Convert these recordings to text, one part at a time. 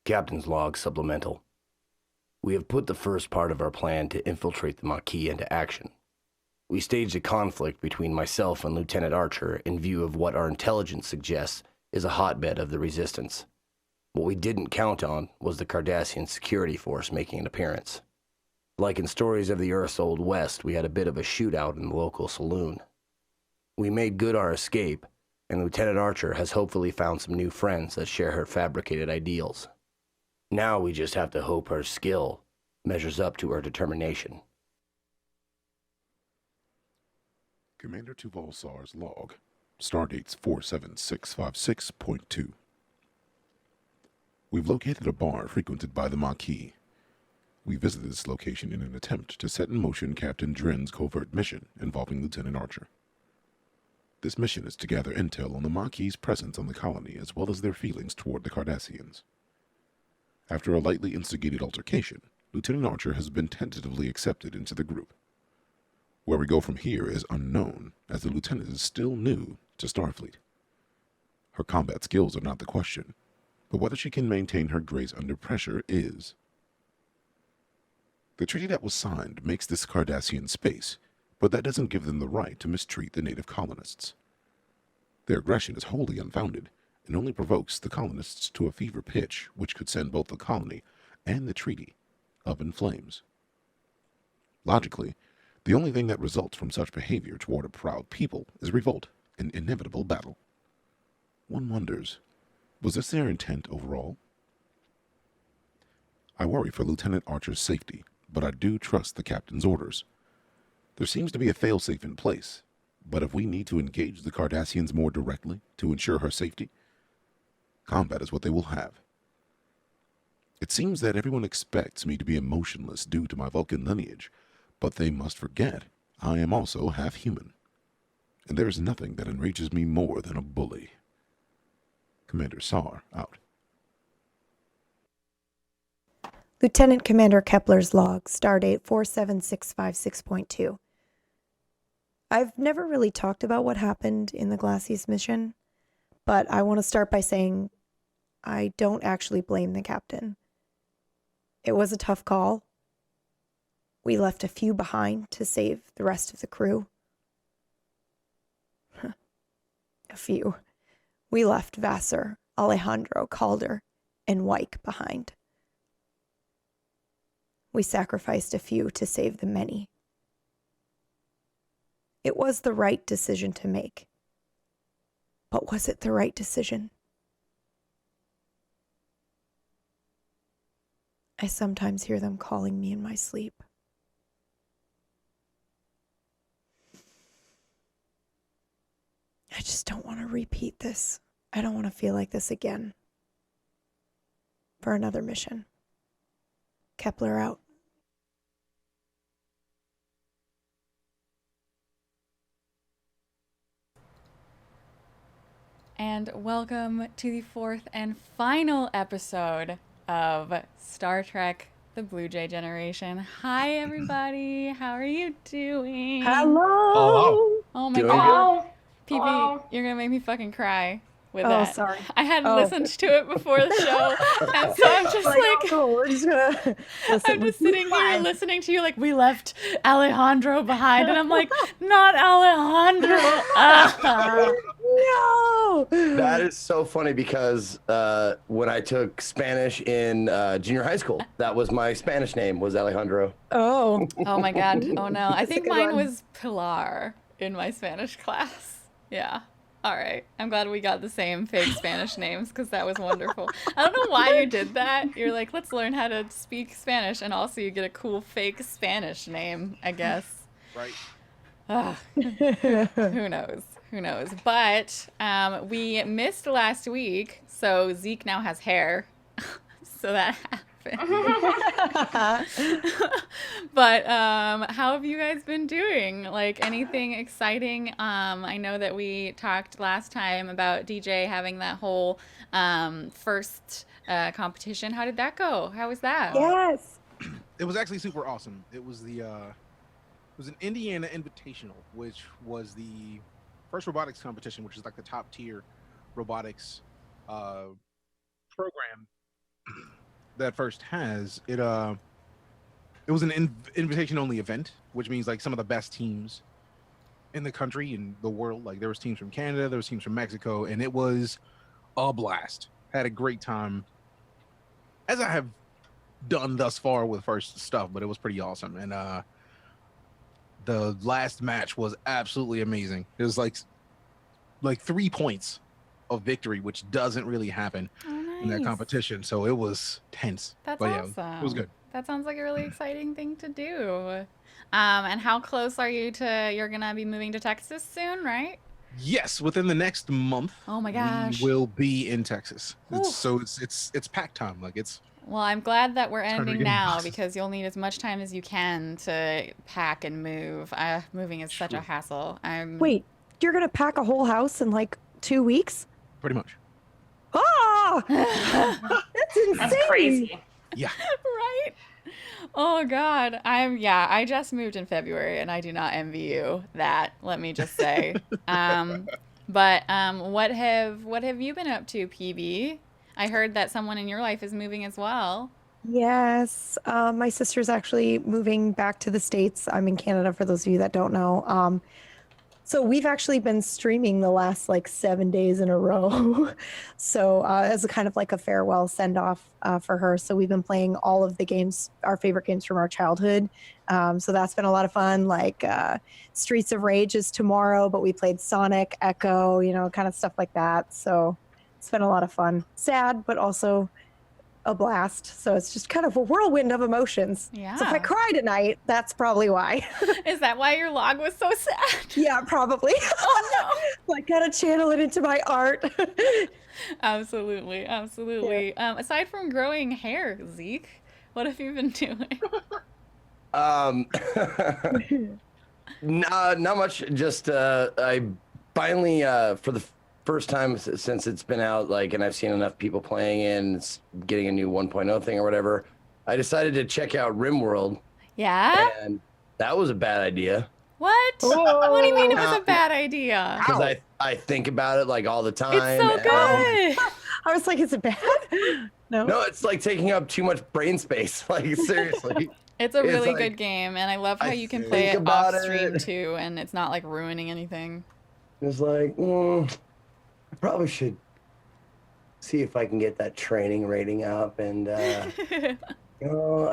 Captain's Log Supplemental. We have put the first part of our plan to infiltrate the Maquis into action. We staged a conflict between myself and Lieutenant Archer in view of what our intelligence suggests is a hotbed of the Resistance. What we didn't count on was the Cardassian security force making an appearance. Like in stories of the Earth's Old West, we had a bit of a shootout in the local saloon. We made good our escape, and Lieutenant Archer has hopefully found some new friends that share her fabricated ideals. Now we just have to hope her skill measures up to her determination. Commander Tuvalsar's log. Stardates 47656.2. We've located a bar frequented by the Maquis. We visited this location in an attempt to set in motion Captain Dren's covert mission involving Lieutenant Archer. This mission is to gather intel on the Maquis' presence on the colony as well as their feelings toward the Cardassians. After a lightly instigated altercation, Lieutenant Archer has been tentatively accepted into the group. Where we go from here is unknown, as the lieutenant is still new to Starfleet. Her combat skills are not the question, but whether she can maintain her grace under pressure is. The treaty that was signed makes this Cardassian space, but that doesn't give them the right to mistreat the native colonists. Their aggression is wholly unfounded, and only provokes the colonists to a fever pitch which could send both the colony and the treaty up in flames. Logically, the only thing that results from such behavior toward a proud people is revolt and inevitable battle. One wonders, was this their intent overall? I worry for Lieutenant Archer's safety, but I do trust the captain's orders. There seems to be a failsafe in place, but if we need to engage the Cardassians more directly to ensure her safety, combat is what they will have. It seems that everyone expects me to be emotionless due to my Vulcan lineage, but they must forget I am also half human. And there is nothing that enrages me more than a bully. Commander Sar, out. Lieutenant Commander Kepler's log, stardate 47656.2. I've never really talked about what happened in the Glacis mission, but I want to start by saying I don't actually blame the captain. It was a tough call. We left a few behind to save the rest of the crew. A few. We left Vassar, Alejandro, Calder, and Wyke behind. We sacrificed a few to save the many. It was the right decision to make. But was it the right decision? I sometimes hear them calling me in my sleep. I just don't want to repeat this. I don't want to feel like this again. For another mission. Kepler out. And welcome to the fourth and final episode of Star Trek The Bluejay Generation. Hi, everybody. How are you doing? Hello. Oh my Doing god. PP, you're going to make me fucking cry with that. Oh, sorry. I hadn't listened to it before the show. And so I'm just like we're just gonna I'm just sitting here listening to you like, we left Alejandro behind. And I'm like, not Alejandro. No. That is so funny because when I took Spanish in junior high school, that was my Spanish name, was Alejandro. Oh. Oh my god. Oh no. I think a good mine one. was Pilar in my Spanish class. Yeah. All right. I'm glad we got the same fake Spanish names because that was wonderful. I don't know why you did that. You're like, let's learn how to speak Spanish, and also you get a cool fake Spanish name, I guess. Right. Who knows? Who knows? But we missed last week, so Zeke now has hair. So that happened. But how have you guys been doing? Like, anything exciting? I know that we talked last time about DJ having that whole first competition. How did that go? How was that? Yes. It was actually super awesome. It was the it was an Indiana Invitational, which was the first robotics competition, which is like the top tier robotics program that first has, it was an invitation only event, which means like some of the best teams in the country and the world. Like there was teams from Canada, there was teams from Mexico, and it was a blast. Had a great time, as I have done thus far with first stuff, but it was pretty awesome. And the last match was absolutely amazing. It was like 3 points of victory, which doesn't really happen in that competition. So it was tense. That's but awesome. Yeah, it was good. That sounds like a really exciting thing to do. And how close are you to, you're going to be moving to Texas soon, right? Yes, within the next month. Oh my gosh. We will be in Texas. It's pack time. Like it's. Well, I'm glad that we're Time to ending get in now boxes. because you'll need as much time as you can to pack and move. Moving is such a True. hassle. Wait, you're gonna pack a whole house in like 2 weeks? Pretty much. Ah, that's insane. That's crazy. Yeah. Right? Oh God. I just moved in February and I do not envy you that, let me just say. What have you been up to, PB? I heard that someone in your life is moving as well. Yes, my sister's actually moving back to the States. I'm in Canada, for those of you that don't know. So we've actually been streaming the last like 7 days in a row. So as a kind of like a farewell send off for her. So we've been playing all of the games, our favorite games from our childhood. So that's been a lot of fun. Like Streets of Rage is tomorrow, but we played Sonic, Echo, kind of stuff like that. So it's been a lot of fun. Sad, but also a blast. So it's just kind of a whirlwind of emotions. Yeah. So if I cry tonight, that's probably why. Is that why your log was so sad? Yeah, probably. Oh I gotta channel it into my art. no. Absolutely. Aside from growing hair, Zeke, what have you been doing? Not much. Just I finally, for the first time since it's been out, and I've seen enough people playing it and it's getting a new 1.0 thing or whatever, I decided to check out RimWorld, Yeah? and that was a bad idea. What? What do you mean it was a Ow. bad idea? Because I think about it all the time. It's so and- good. I was like, is it bad? No. No, it's taking up too much brain space. Seriously. It's a It's really like- good game, and I love how I you can think play it about off stream it. too, and it's not ruining anything. It's I probably should see if I can get that training rating up. And, I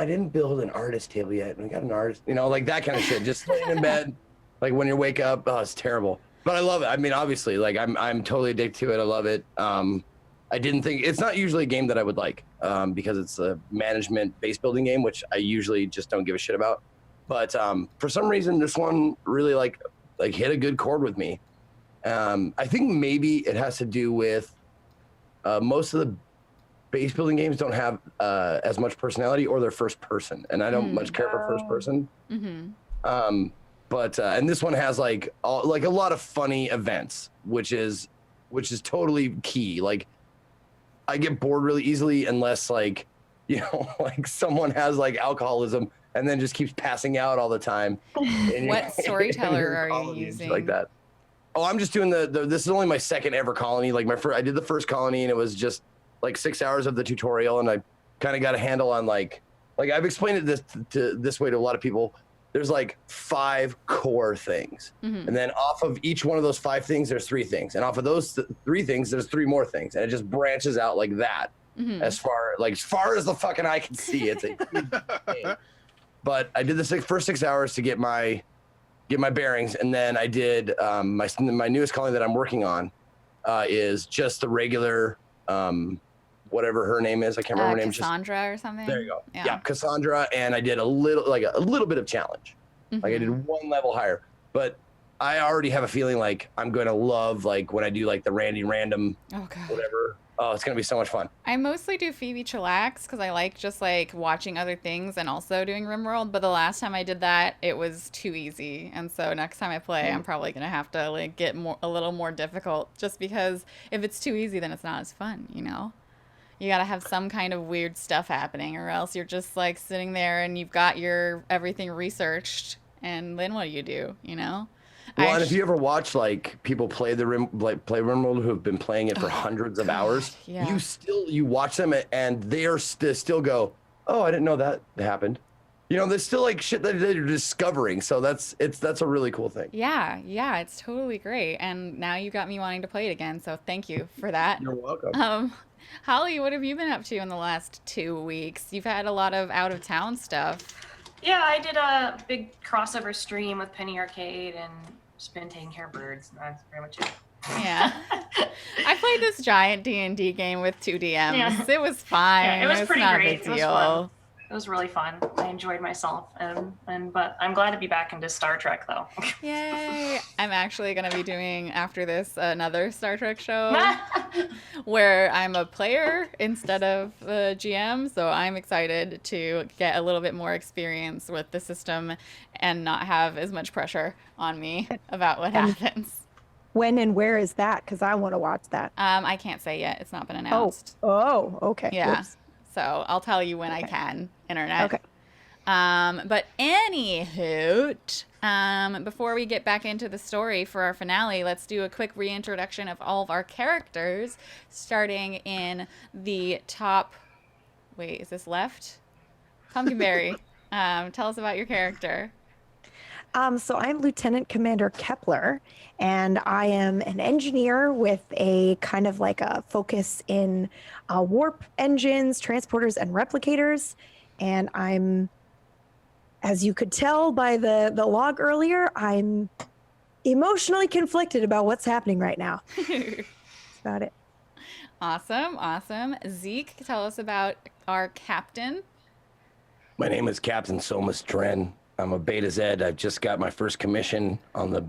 didn't build an artist table yet. And we got an artist, that kind of shit. Just laying in bed, when you wake up, oh, it's terrible. But I love it. I mean, obviously, I'm totally addicted to it. I love it. I didn't think, it's not usually a game that I would like because it's a management base building game, which I usually just don't give a shit about. But for some reason, this one really hit a good chord with me. I think maybe it has to do with most of the base building games don't have as much personality, or they're first person, and I don't much care for first person. Mm-hmm. But and this one has a lot of funny events, which is totally key. I get bored really easily unless someone has alcoholism and then just keeps passing out all the time. And What storyteller are you colony and shit using? like that? Oh, I'm just doing this is only my second ever colony. I did the first colony and it was just 6 hours of the tutorial, and I kind of got a handle on I've explained it this way to a lot of people. There's 5 core things, Mm-hmm. and then off of each one of those 5 things, there's 3 things, and off of those 3 things, there's 3 more things, and it just branches out like that. Mm-hmm. As far as the fucking eye can see, it's a huge game. But I did the first 6 hours to get my bearings, and then I did my newest colony that I'm working on is just the regular whatever her name is. I can't remember her name. Cassandra or something. There you go. Yeah. Yeah, Cassandra, and I did a little bit of challenge. Mm-hmm. I did 1 level higher, but I already have a feeling I'm going to love when I do the Randy Random Oh god. whatever. Oh, it's going to be so much fun. I mostly do Phoebe Chillax because I like just watching other things and also doing RimWorld. But the last time I did that, it was too easy, and so next time I play, I'm probably gonna have to get a little more difficult. Just because if it's too easy, then it's not as fun. You gotta have some kind of weird stuff happening, or else you're just sitting there and you've got your everything researched, and then what do? Well, and if you ever watch like people play play RimWorld who have been playing it for hundreds of hours, yeah. you watch them and they're still go, oh, I didn't know that happened. You know, there's still like shit that they're discovering. So that's a really cool thing. Yeah, yeah, it's totally great. And now you got me wanting to play it again. So thank you for that. You're welcome. Holly, what have you been up to in the last 2 weeks? You've had a lot of out of town stuff. Yeah, I did a big crossover stream with Penny Arcade and just been taking care of birds. And that's pretty much it. Yeah. I played this giant D&D game with 2 DMs. Yeah. It was fine. Yeah, it was pretty not great. A big It was deal. fun. It was really fun. I enjoyed myself, but I'm glad to be back into Star Trek though. Yay! I'm actually going to be doing after this another Star Trek show where I'm a player instead of the GM. So I'm excited to get a little bit more experience with the system and not have as much pressure on me about what happens. When and where is that? Because I want to watch that. I can't say yet. It's not been announced. Oh, okay. Yeah. Whoops. So I'll tell you when I can, internet. Okay. But anywho, before we get back into the story for our finale, let's do a quick reintroduction of all of our characters, starting in the top. Wait, is this left? Pumpkinberry. Tell us about your character. So I'm Lieutenant Commander Kepler, and I am an engineer with a kind of like a focus in warp engines, transporters, and replicators. And I'm, as you could tell by the log earlier, I'm emotionally conflicted about what's happening right now. That's about it. Awesome. Zeke, tell us about our captain. My name is Captain Somas Dren. I'm a Beta Z. I just got my first commission on the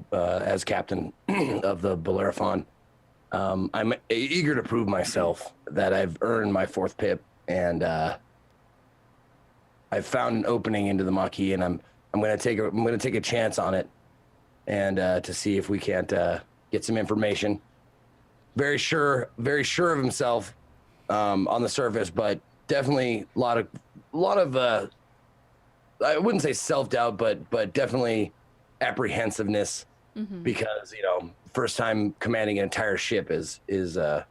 as captain of the Bellerophon. I'm eager to prove myself that I've earned my 4th pip, and I've found an opening into the Maquis, and I'm gonna take a chance on it, and to see if we can't get some information. Very sure of himself on the surface, but definitely a lot of I wouldn't say self-doubt, but definitely apprehensiveness, because, first time commanding an entire ship is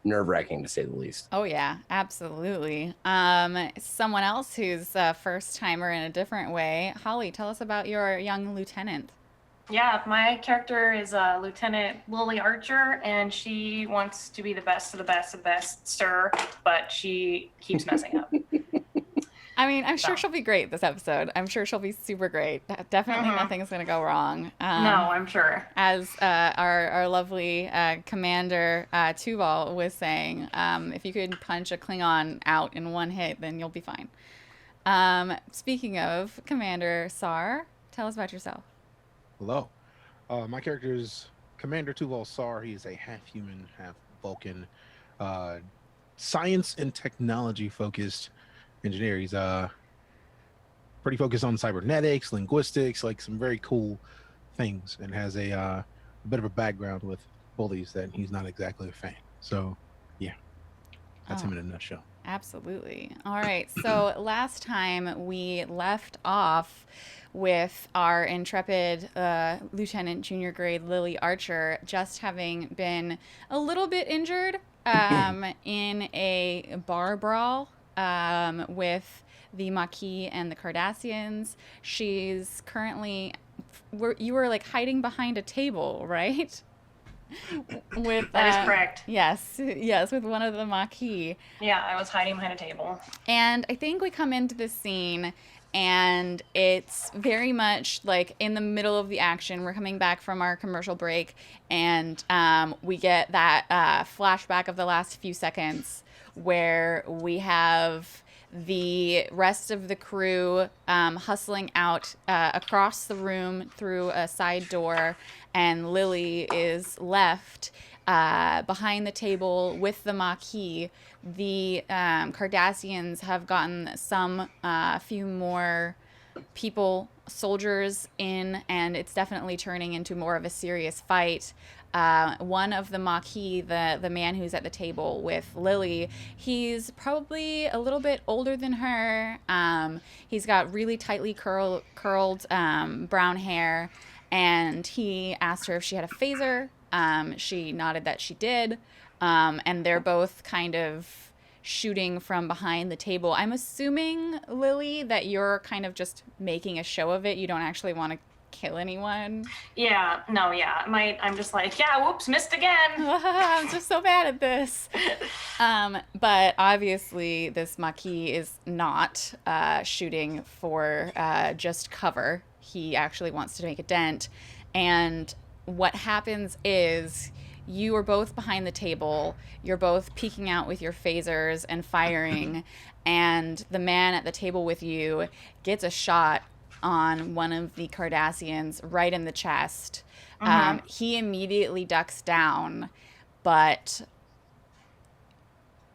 nerve-wracking, to say the least. Oh yeah, absolutely. Someone else who's a first-timer in a different way. Holly, tell us about your young lieutenant. Yeah, my character is Lieutenant Lily Archer, and she wants to be the best of the best of the best, sir, but she keeps messing up. I mean, I'm sure she'll be great this episode. I'm sure she'll be super great. Definitely nothing's going to go wrong. No, I'm sure. As our lovely Commander Tuval was saying, if you could punch a Klingon out in one hit, then you'll be fine. Speaking of Commander Sar, tell us about yourself. Hello. My character is Commander Tuval Sar. He is a half human, half Vulcan, science and technology focused engineer. He's pretty focused on cybernetics, linguistics, like some very cool things, and has a bit of a background with bullies that he's not exactly a fan. So yeah, that's him in a nutshell. Absolutely. All right. So last time we left off with our intrepid Lieutenant Junior Grade Lily Archer just having been a little bit injured in a bar brawl with the Maquis and the Cardassians. She's currently, you were like hiding behind a table, right? That is correct. Yes, with one of the Maquis. Yeah, I was hiding behind a table. And I think we come into this scene and it's very much like in the middle of the action. We're coming back from our commercial break, and we get that flashback of the last few seconds where we have the rest of the crew hustling out across the room through a side door, and Lily is left behind the table with the Maquis. The Cardassians have gotten some few more people, soldiers in, and it's definitely turning into more of a serious fight. One of the Maquis, the man who's at the table with Lily, he's probably a little bit older than her. He's got really tightly curled brown hair, and he asked her if she had a phaser. She nodded that she did, and they're both kind of shooting from behind the table. I'm assuming, Lily, that you're kind of just making a show of it. You don't actually want to kill anyone. Yeah, no, yeah. I'm just like, yeah, whoops, missed again. I'm just so bad at this. But obviously, this Maquis is not shooting for just cover. He actually wants to make a dent. And what happens is you are both behind the table. You're both peeking out with your phasers and firing. And the man at the table with you gets a shot on one of the Cardassians right in the chest. He immediately ducks down, but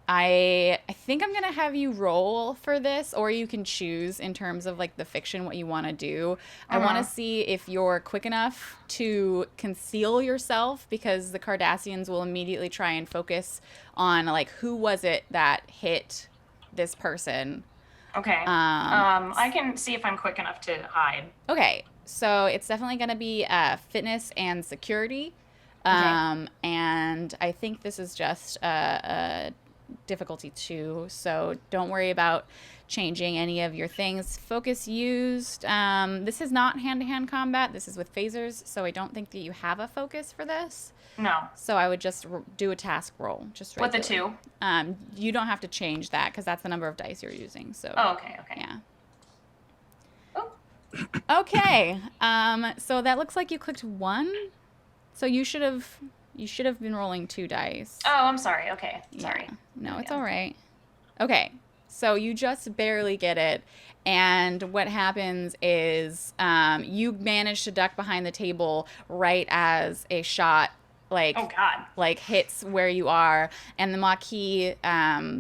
I think I'm gonna have you roll for this, or you can choose in terms of like the fiction what you want to do. I want to see if you're quick enough to conceal yourself, because the Cardassians will immediately try and focus on like who was it that hit this person. Okay. I can see if I'm quick enough to hide. Okay, so it's definitely going to be fitness and security. Okay. And I think this is just a difficulty 2, so don't worry about changing any of your things. Focus used. This is not hand-to-hand combat. This is with phasers, so I don't think that you have a focus for this. No. So I would just do a task roll. Just With the regular. 2? You don't have to change that because that's the number of dice you're using. So. Oh, okay. Yeah. Oh. Okay. So that looks like you clicked 1. So you should have been rolling 2 dice. Oh, I'm sorry. Okay. Sorry. Yeah. No, it's all right. Okay. So you just barely get it. And what happens is you manage to duck behind the table right as a shot Oh God! like hits where you are, and the Maquis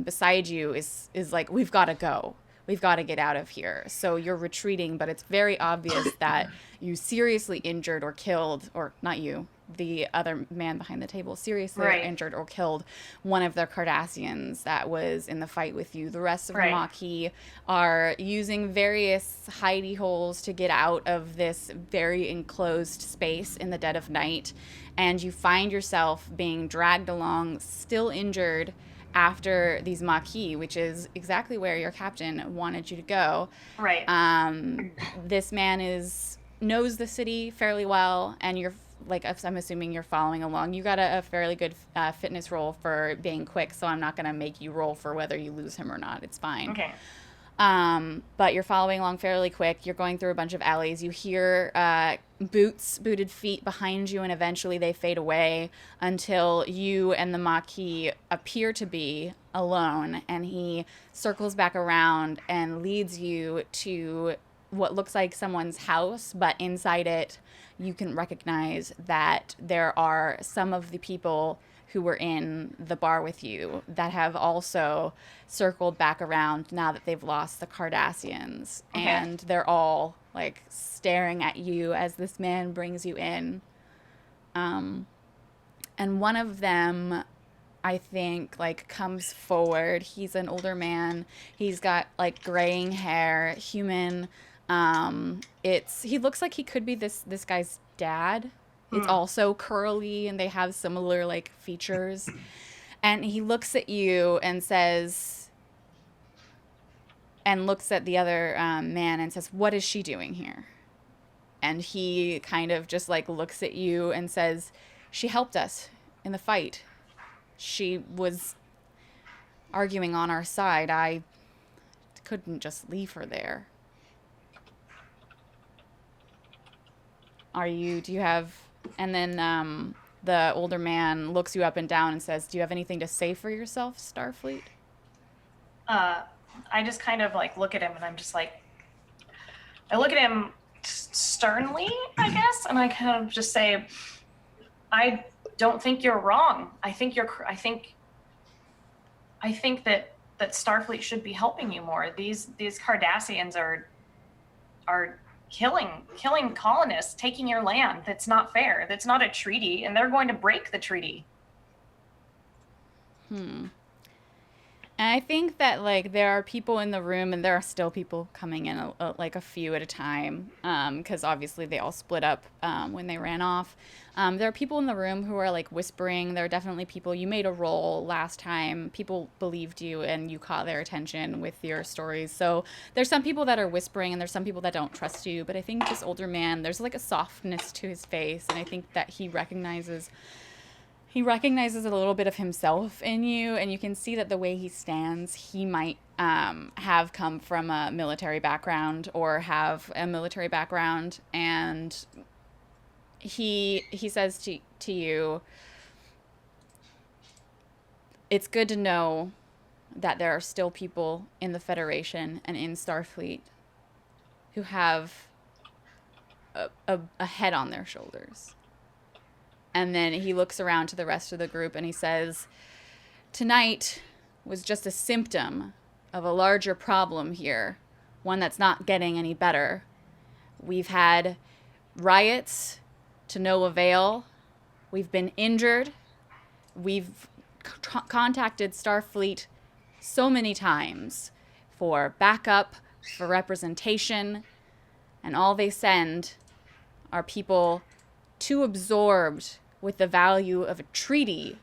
beside you is like, we've got to go. We've got to get out of here. So you're retreating, but it's very obvious that you seriously injured or killed, or not you, the other man behind the table, seriously injured or killed one of the Cardassians that was in the fight with you. The rest of the Maquis are using various hidey holes to get out of this very enclosed space in the dead of night. And you find yourself being dragged along, still injured, after these Maquis, which is exactly where your captain wanted you to go. Right. This man knows the city fairly well, and you're like, I'm assuming you're following along. You got a fairly good fitness roll for being quick, so I'm not going to make you roll for whether you lose him or not. It's fine. Okay. But you're following along fairly quick. You're going through a bunch of alleys. You hear booted feet behind you, and eventually they fade away until you and the Maquis appear to be alone. And he circles back around and leads you to what looks like someone's house, but inside it, you can recognize that there are some of the people who were in the bar with you that have also circled back around now that they've lost the Cardassians. Okay. And they're all like staring at you as this man brings you in. And one of them, I think, like comes forward. He's an older man. He's got like graying hair, human. He looks like he could be this guy's dad. It's also curly, and they have similar like features. And he looks at you and says, and looks at the other man and says, "What is she doing here?" And he kind of just like looks at you and says, "She helped us in the fight. She was arguing on our side. I couldn't just leave her there." Do you have, and then the older man looks you up and down and says, "Do you have anything to say for yourself, Starfleet?" I just kind of like look at him, and I'm just like, I look at him sternly, I guess, and I kind of just say, "I don't think you're wrong. I think that Starfleet should be helping you more. These Cardassians are killing colonists, taking your land. That's not fair. That's not a treaty, and they're going to break the treaty." And I think that, like, there are people in the room, and there are still people coming in, like, a few at a time, because obviously they all split up when they ran off. There are people in the room who are, like, whispering. There are definitely people. You made a roll last time. People believed you, and you caught their attention with your stories. So there's some people that are whispering, and there's some people that don't trust you. But I think this older man, there's, like, a softness to his face, and I think that he recognizes a little bit of himself in you, and you can see that the way he stands, he might have come from a military background or have a military background, and he says to you, it's good to know that there are still people in the Federation and in Starfleet who have a head on their shoulders. And then he looks around to the rest of the group and he says, tonight was just a symptom of a larger problem here, one that's not getting any better. We've had riots to no avail. We've been injured. We've contacted Starfleet so many times for backup, for representation, and all they send are people too absorbed with the value of a treaty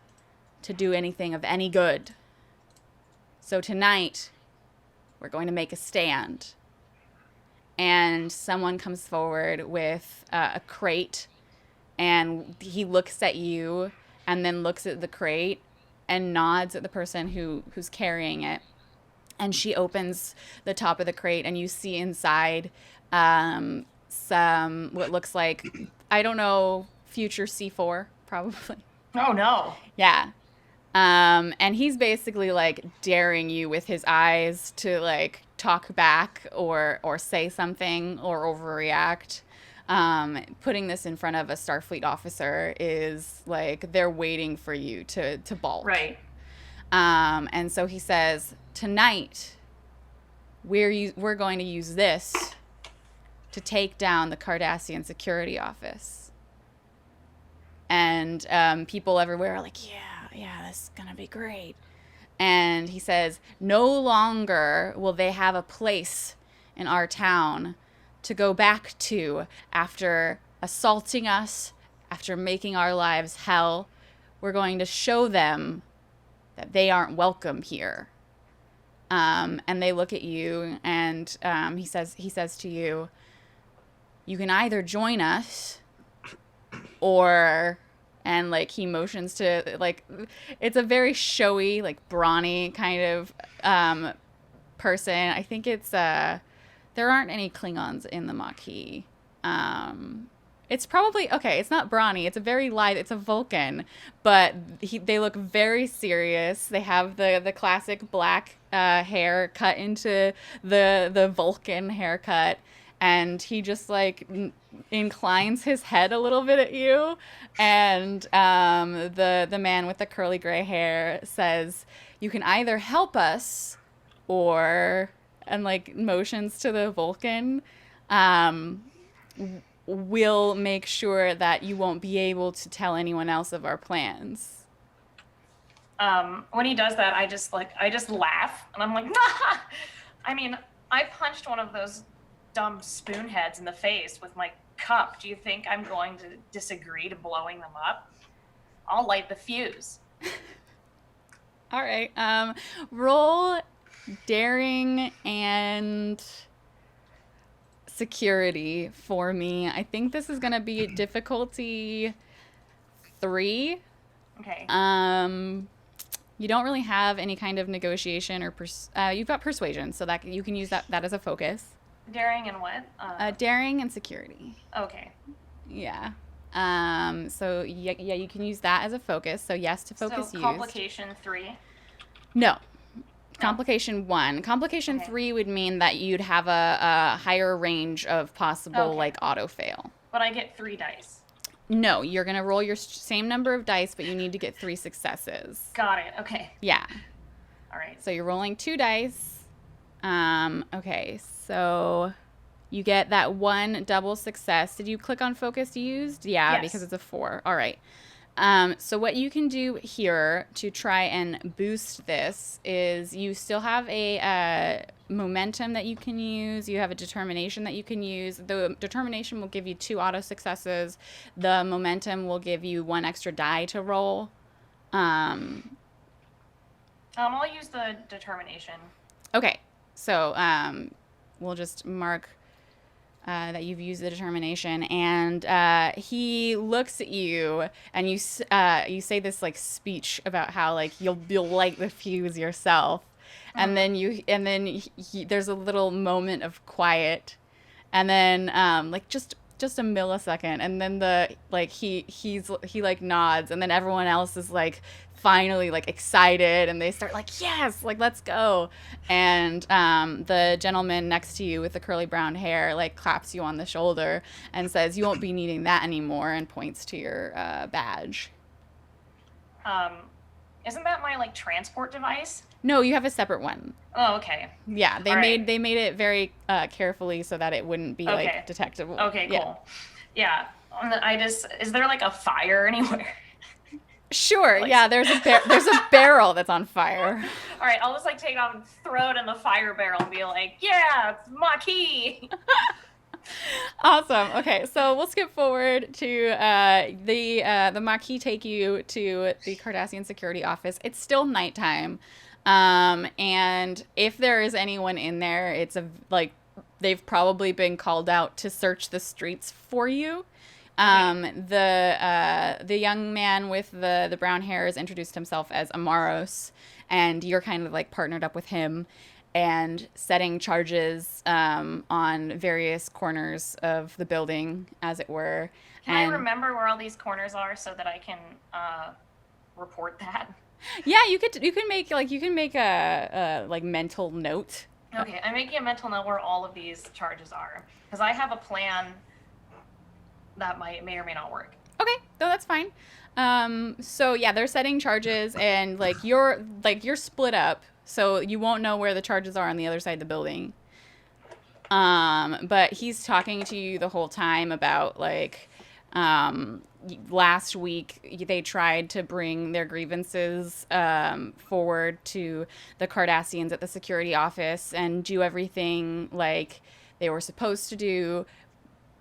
to do anything of any good. So tonight, we're going to make a stand. And someone comes forward with a crate, and he looks at you and then looks at the crate and nods at the person who's carrying it. And she opens the top of the crate, and you see inside some what looks like, I don't know, future C4, probably. Oh, no. Yeah. And he's basically, like, daring you with his eyes to, like, talk back or say something or overreact. Putting this in front of a Starfleet officer is, like, they're waiting for you to balk. Right. And so he says, tonight, we're going to use this to take down the Cardassian security office. And people everywhere are like, yeah, this is going to be great. And he says, no longer will they have a place in our town to go back to after assaulting us, after making our lives hell. We're going to show them that they aren't welcome here. And they look at you, and he says to you, you can either join us or, and, like, he motions to, like, it's a very showy, like, brawny kind of person. I think it's there aren't any Klingons in the Maquis. It's probably, okay, it's not brawny, it's a very light, it's a Vulcan, but they look very serious. They have the classic black hair cut into the Vulcan haircut, and he just, like, inclines his head a little bit at you, and the man with the curly gray hair says, you can either help us or, and, like, motions to the Vulcan, we'll make sure that you won't be able to tell anyone else of our plans. When he does that, I just laugh, and I'm like, nah! I mean, I punched one of those dumb spoonheads in the face with my cup. Do you think I'm going to disagree to blowing them up? I'll light the fuse. All right. Roll daring and security for me. I think this is going to be difficulty 3. Okay. You don't really have any kind of negotiation or you've got persuasion, so that you can use that as a focus. Daring and what? Daring and security. Okay. Yeah. So yeah, you can use that as a focus. So yes to focus. So complication 3. No. Complication 1. Complication 3 would mean that you'd have a higher range of possible like auto fail. But I get 3 dice. No, you're gonna roll your same number of dice, but you need to get 3 successes. Got it. Okay. Yeah. All right. So you're rolling 2 dice. Okay, so you get that 1 double success. Did you click on focus used? Yeah, Yes. because it's a 4. All right. So what you can do here to try and boost this is you still have a momentum that you can use. You have a determination that you can use. The determination will give you 2 auto successes. The momentum will give you 1 extra die to roll. I'll use the determination. Okay, so we'll just mark that you've used the determination, and he looks at you, and you say this like speech about how like you'll light the fuse yourself, and then there's a little moment of quiet, and then like just a millisecond, and then he like nods, and then everyone else is like finally like excited, and they start like, yes, like let's go. And the gentleman next to you with the curly brown hair like claps you on the shoulder and says, you won't be needing that anymore, and points to your badge. Isn't that my like transport device? No, you have a separate one. Oh, okay. Yeah, they made it very carefully so that it wouldn't be like detectable. Okay, cool. Yeah. Is there like a fire anywhere? Sure. Like, yeah, there's a barrel that's on fire. All right, I'll just like take it out and throw it in the fire barrel and be like, yeah, it's Maquis. Awesome. Okay, so we'll skip forward to the Maquis take you to the Cardassian security office. It's still nighttime, and if there is anyone in there, it's they've probably been called out to search the streets for you. The young man with the brown hair has introduced himself as Amaros, and you're kind of like partnered up with him and setting charges on various corners of the building, as it were. Can I remember where all these corners are so that I can report that? Yeah, you can make a like mental note. Okay, I'm making a mental note where all of these charges are, because I have a plan that may or may not work. Okay, no, that's fine. So yeah, they're setting charges, and you're split up, so you won't know where the charges are on the other side of the building. But he's talking to you the whole time about last week they tried to bring their grievances forward to the Cardassians at the security office and do everything like they were supposed to do,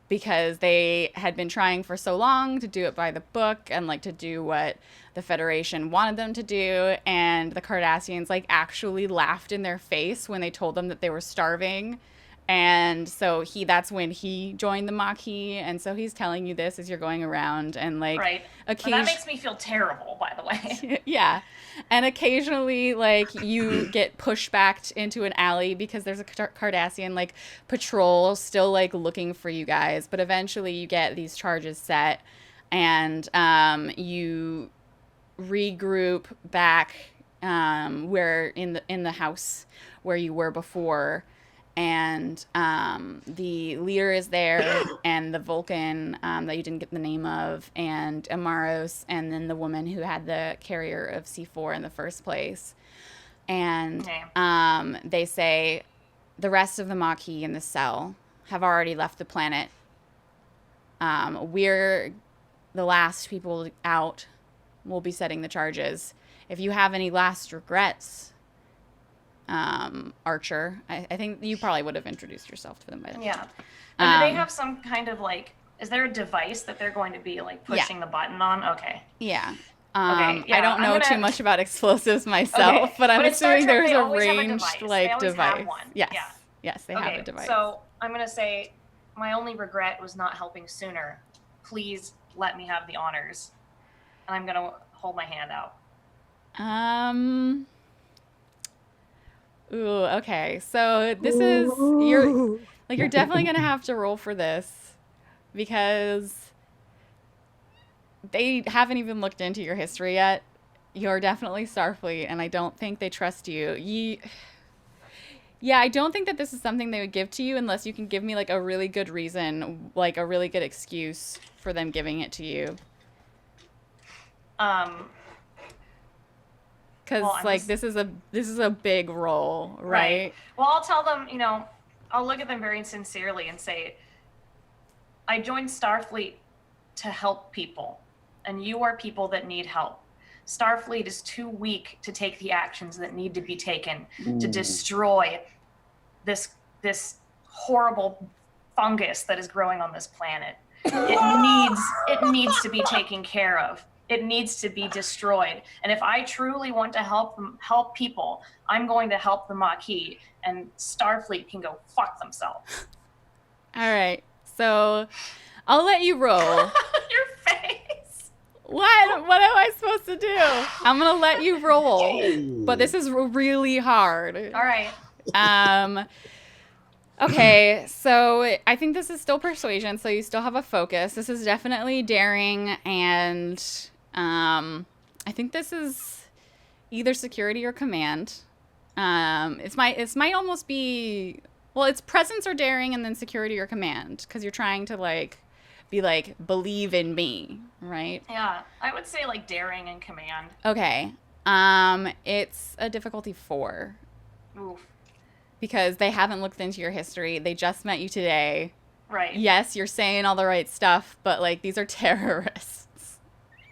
because they had been trying for so long to do it by the book and to do what the Federation wanted them to do. And the Cardassians actually laughed in their face when they told them that they were starving. And so that's when he joined the Maquis. And so he's telling you this as you're going around, and right. Well, that makes me feel terrible, by the way. Yeah. And occasionally you get pushed back into an alley because there's a Cardassian patrol still looking for you guys. But eventually you get these charges set, and you regroup back where in the house where you were before. And the leader is there, and the Vulcan that you didn't get the name of, and Amaros, and then the woman who had the carrier of C4 in the first place. And they say the rest of the Maquis in the cell have already left the planet. We're the last people out. We'll be setting the charges. If you have any last regrets, Archer, I think you probably would have introduced yourself to them by then. Yeah. And do they have some kind of is there a device that they're going to be pushing the button on? Okay. Yeah. Okay. Yeah, I don't know too much about explosives myself, but I'm assuming there's a ranged device. Yes. Yeah. Yes, they have a device. So I'm gonna say my only regret was not helping sooner. Please let me have the honors. And I'm gonna hold my hand out. Ooh, okay. So this is you're definitely gonna have to roll for this, because they haven't even looked into your history yet. You're definitely Starfleet, and I don't think they trust you. Yeah, I don't think that this is something they would give to you unless you can give me a really good reason, a really good excuse for them giving it to you. Because this is a big role, right? Well, I'll tell them, I'll look at them very sincerely and say, I joined Starfleet to help people. and you are people that need help. Starfleet is too weak to take the actions that need to be taken to destroy this horrible fungus that is growing on this planet. It needs to be taken care of. It needs to be destroyed. And if I truly want to help people, I'm going to help the Maquis, and Starfleet can go fuck themselves. All right. So I'll let you roll. Your face. What am I supposed to do? I'm going to let you roll. But this is really hard. All right. Okay, so I think this is still persuasion, so you still have a focus. This is definitely daring, and I think this is either security or command. It might almost be, well, it's presence or daring, and then security or command, because you're trying to be like, believe in me, right? Yeah, I would say like daring and command. Okay, it's a difficulty 4. Oof. Because they haven't looked into your history. They just met you today. Right. Yes, you're saying all the right stuff, but these are terrorists,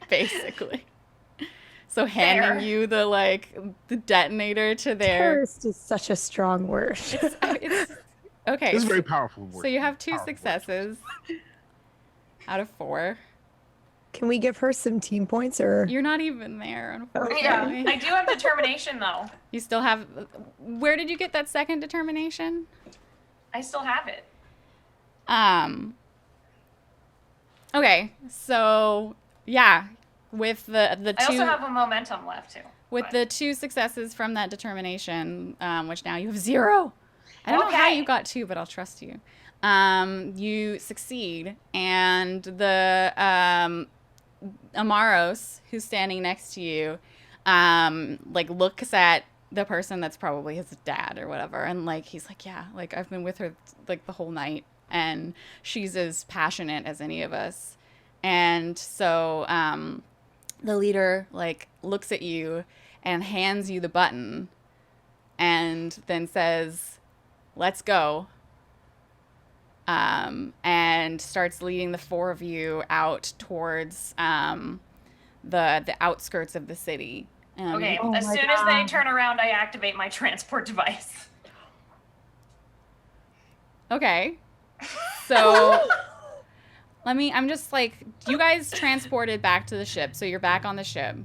basically. So handing you the detonator to their... Terrorist is such a strong word. It's okay. This is a very powerful word. So you have 2 successes out of 4. Can we give her some team points, or? You're not even there, unfortunately. Yeah, I do have determination though. You still have... Where did you get that second determination? I still have it. Okay, so yeah, with the 2... I also have a momentum left too. With the 2 successes from that determination, which now you have 0. I don't know how you got 2, but I'll trust you. You succeed, and the Amaros, who's standing next to you, looks at the person that's probably his dad or whatever, and he's like, yeah, I've been with her the whole night, and she's as passionate as any of us. And so the leader looks at you and hands you the button, and then says, let's go. And starts leading the 4 of you out towards the outskirts of the city. Okay, as soon as they turn around, I activate my transport device. Okay. So I'm just you guys transported back to the ship, so you're back on the ship.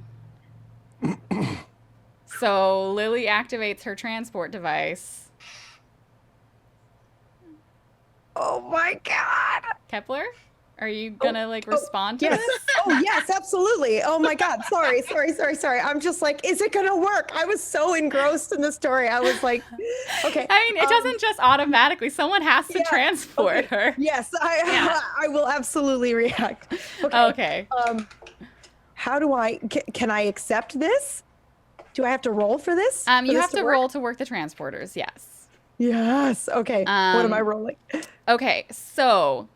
So Lily activates her transport device. Oh my God. Kepler, are you gonna respond to yes. this? Oh yes, absolutely. Oh my God. Sorry. I'm just is it gonna work? I was so engrossed in the story. I was like, okay. I mean, it doesn't just automatically. Someone has to transport her. Yes, I will absolutely react. Okay. How do can I accept this? Do I have to roll for this? You have to roll to work the transporters. Yes. Yes. Okay. What am I rolling? Okay. So,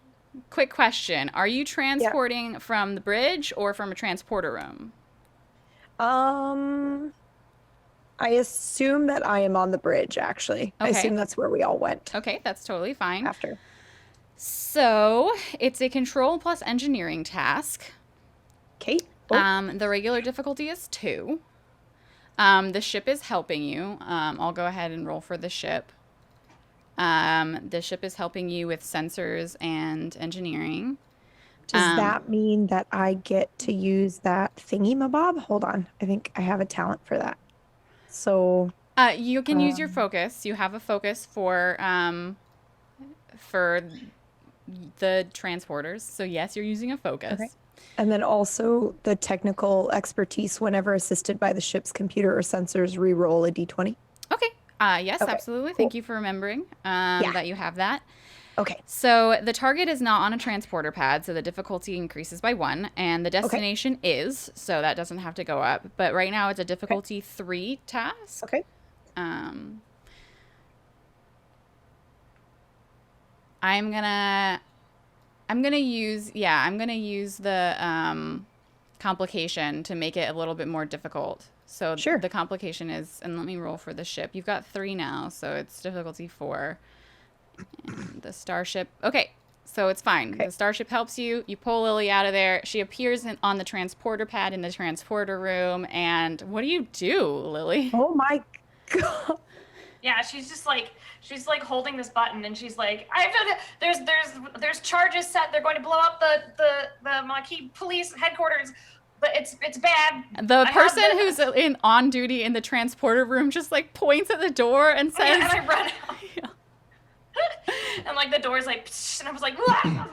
quick question: are you transporting from the bridge or from a transporter room? I assume that I am on the bridge. Actually, I assume that's where we all went. Okay, that's totally fine. After. So it's a control plus engineering task. Okay. The regular difficulty is 2. The ship is helping you. I'll go ahead and roll for the ship. The ship is helping you with sensors and engineering. Does that mean that I get to use that thingy-mabob? Hold on. I think I have a talent for that. So... you can use your focus. You have a focus for the transporters. So yes, you're using a focus. Okay. And then also the technical expertise whenever assisted by the ship's computer or sensors, re-roll a d20. Okay. Yes, absolutely. Cool. Thank you for remembering that you have that. Okay. So the target is not on a transporter pad, so the difficulty increases by 1, and the destination is, so that doesn't have to go up. But right now it's a difficulty 3 task. Okay. I'm gonna use the complication to make it a little bit more difficult. So the complication is, and let me roll for the ship. You've got 3 now, so it's difficulty 4. And the starship. Okay. So it's fine. Okay. The starship helps you. You pull Lily out of there. She appears on the transporter pad in the transporter room. And what do, Lily? Oh my god. Yeah, she's like holding this button, and she's like, there's charges set. They're going to blow up the Maquis police headquarters. But it's bad. The person who's on duty in the transporter room just like points at the door and says, and I run out. And like the door's like, and I was like, wah!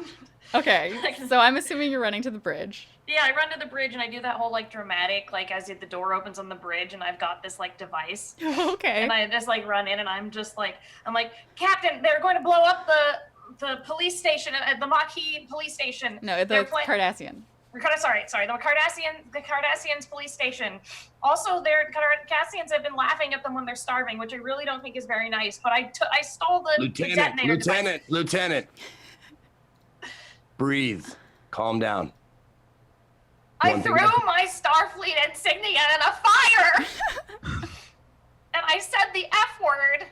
Okay, so I'm assuming you're running to the bridge. Yeah, I run to the bridge and I do that whole like dramatic, like as if the door opens on the bridge and I've got this like device. Okay. And I just like run in and I'm like, Captain, they're going to blow up the police station at the Maquis police station. No, the Cardassian. Sorry, the Cardassians police station. Also, their Cardassians have been laughing at them when they're starving, which I really don't think is very nice. But I stole the detonator device. Lieutenant. Breathe. Calm down. I threw my Starfleet insignia in a fire, and I said the F word.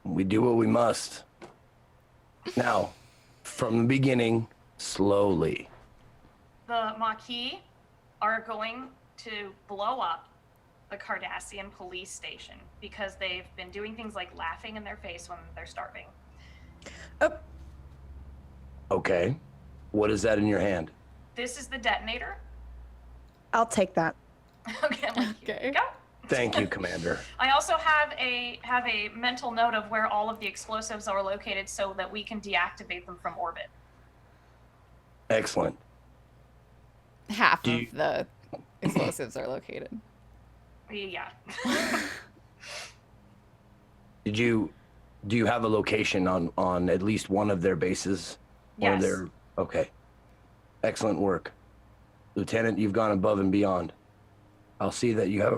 We do what we must. Now, from the beginning, slowly. The Maquis are going to blow up the Cardassian police station because they've been doing things like laughing in their face when they're starving. Okay. What is that in your hand? This is the detonator. I'll take that. Okay. Here you go. Thank you, Commander. I also have a mental note of where all of the explosives are located so that we can deactivate them from orbit. Excellent. Half of the explosives are located. Yeah. Do you have a location on at least one of their bases? Yes. Okay. Excellent work. Lieutenant, you've gone above and beyond. I'll see that you have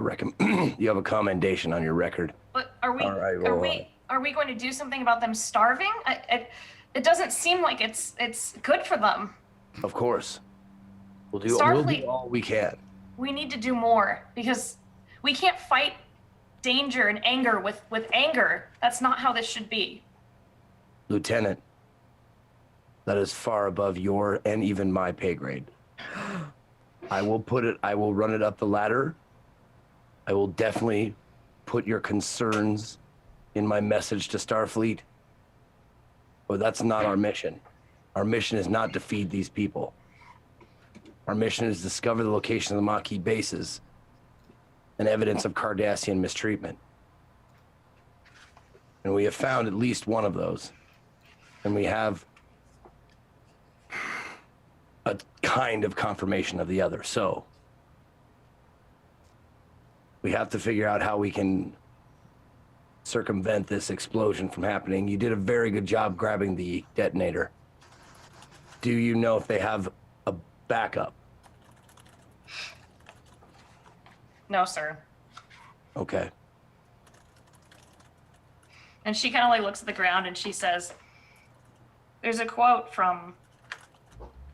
you have a commendation on your record. But are we All right, are we going to do something about them starving? It doesn't seem like it's good for them. Of course. We'll do all we can. We need to do more because we can't fight danger and anger with anger. That's not how this should be. Lieutenant, that is far above your and even my pay grade. I will run it up the ladder. I will definitely put your concerns in my message to Starfleet. But that's not our mission. Our mission is not to feed these people. Our mission is to discover the location of the Maquis bases and evidence of Cardassian mistreatment. And we have found at least one of those. And we have a kind of confirmation of the other. So we have to figure out how we can circumvent this explosion from happening. You did a very good job grabbing the detonator. Do you know if they have a backup? No, sir. Okay. And she kind of like looks at the ground and she says, there's a quote from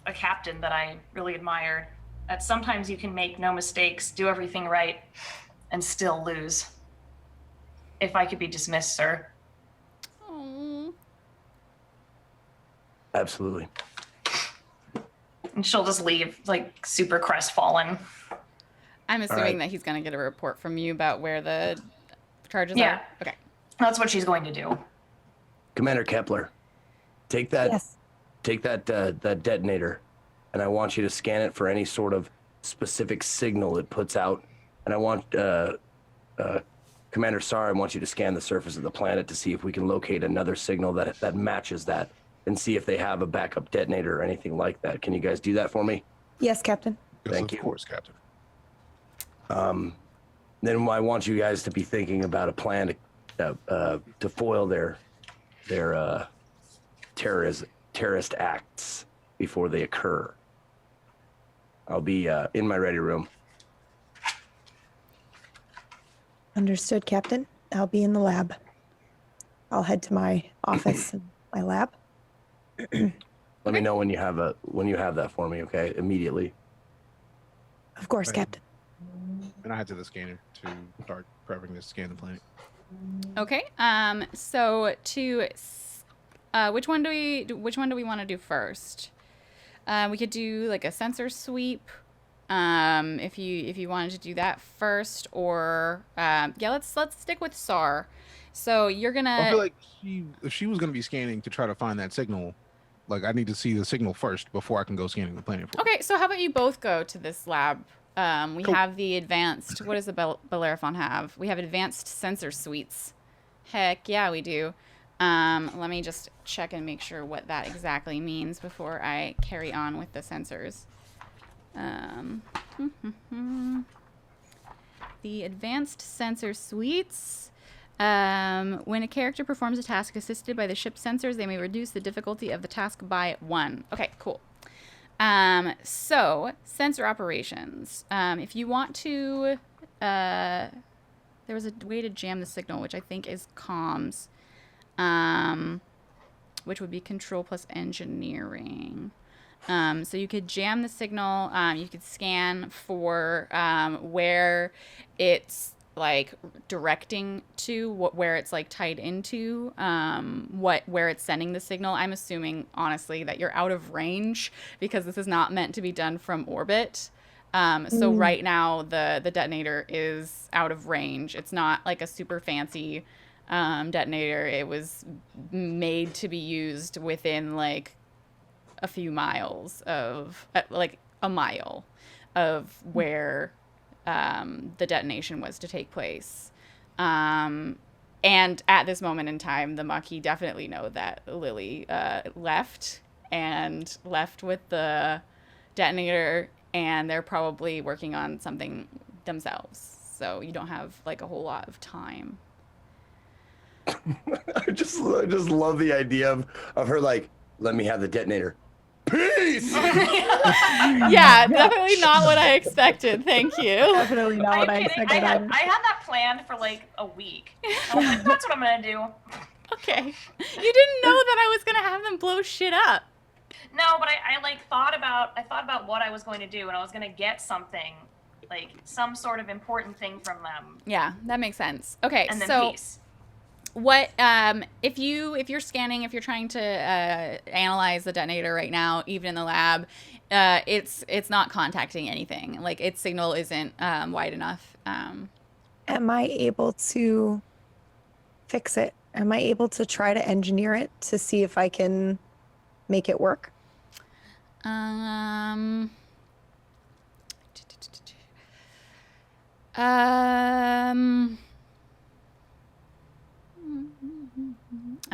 a captain that I really admire, that sometimes you can make no mistakes, do everything right, and still lose. If I could be dismissed, sir. Aww. Absolutely. And she'll just leave, like, super crestfallen. I'm assuming that he's going to get a report from you about where the charges are. Okay. That's what she's going to do. Commander Kepler, take that. Yes. Take that detonator, and I want you to scan it for any sort of specific signal it puts out. And I want Commander Sar, I want you to scan the surface of the planet to see if we can locate another signal that matches that, and see if they have a backup detonator or anything like that. Can you guys do that for me? Yes, Captain. Yes, Thank of you. course, Captain. Then I want you guys to be thinking about a plan to foil their terrorist acts before they occur. I'll be in my ready room. Understood, Captain. I'll be in the lab. I'll head to my office and my lab. Let me know when you have that for me, okay? Immediately. Of course, Right. Captain. And I head to the scanner to start prepping to scan the planet. Okay. So to which one do we want to do first? We could do like a sensor sweep. If you wanted to do that first, or let's stick with SAR. So you're gonna. I feel like if she was gonna be scanning to try to find that signal, like I need to see the signal first before I can go scanning the planet for it. Okay, so how about you both go to this lab? We Cool. have the advanced. What does the Bellerophon have? We have advanced sensor suites. Heck yeah, we do. Let me just check and make sure what that exactly means before I carry on with the sensors. The advanced sensor suites. When a character performs a task assisted by the ship's sensors, they may reduce the difficulty of the task by 1. Okay, cool. So sensor operations. If you want to, there was a way to jam the signal, which I think is comms, which would be control plus engineering. So you could jam the signal. You could scan for where it's like directing to, where it's like tied into, where it's sending the signal. I'm assuming honestly that you're out of range because this is not meant to be done from orbit. So right now the detonator is out of range. It's not like a super fancy detonator. It was made to be used within like a few miles of like a mile of where the detonation was to take place. And at this moment in time, the Maquis definitely know that Lily left with the detonator, and they're probably working on something themselves. So you don't have like a whole lot of time. I just love the idea of her like, let me have the detonator. Peace! Yeah, definitely not what I expected. Thank you. Definitely not Are you what I kidding? expected. I had either. that planned for like a week. I was like, that's what I'm gonna do. Okay. You didn't know that I was going to have them blow shit up. No, but I like thought about what I was going to do, and I was gonna get something, like some sort of important thing from them, Yeah, that makes sense. Okay, and then so peace. what if you're scanning, if you're trying to analyze the detonator right now, even in the lab, it's not contacting anything. Like its signal isn't wide enough. Am I able to fix it? Am I able to try to engineer it to see if I can make it work? I'm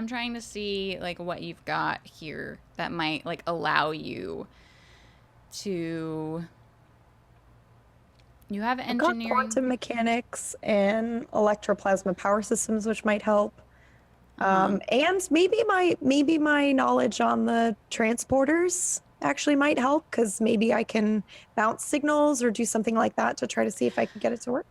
trying to see like what you've got here that might like allow you to. You have I've got engineering. quantum mechanics and electroplasma power systems, which might help. And maybe my knowledge on the transporters actually might help, because maybe I can bounce signals or do something like that to try to see if I can get it to work.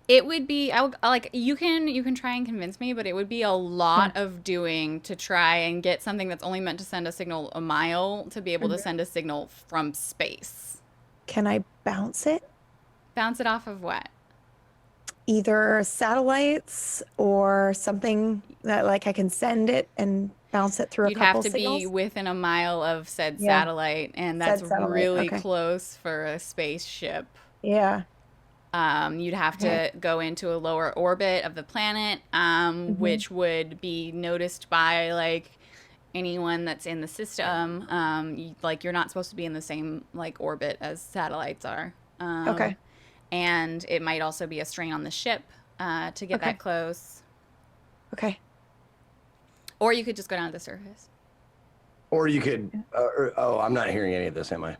It would be like you can try and convince me, but it would be a lot of doing to try and get something that's only meant to send a signal a mile to be able to send a signal from space. Can I bounce it? Bounce it off of what? Either satellites or something that like I can send it and bounce it through a You'd couple have to signals. be within a mile of said Yeah. satellite, and that's satellite, really okay. close for a spaceship. Yeah. You'd have to go into a lower orbit of the planet, which would be noticed by like anyone that's in the system. You're not supposed to be in the same like orbit as satellites are. Okay. And it might also be a strain on the ship to get Okay. that close. Okay. Or you could just go down to the surface. Or you could. I'm not hearing any of this, am I?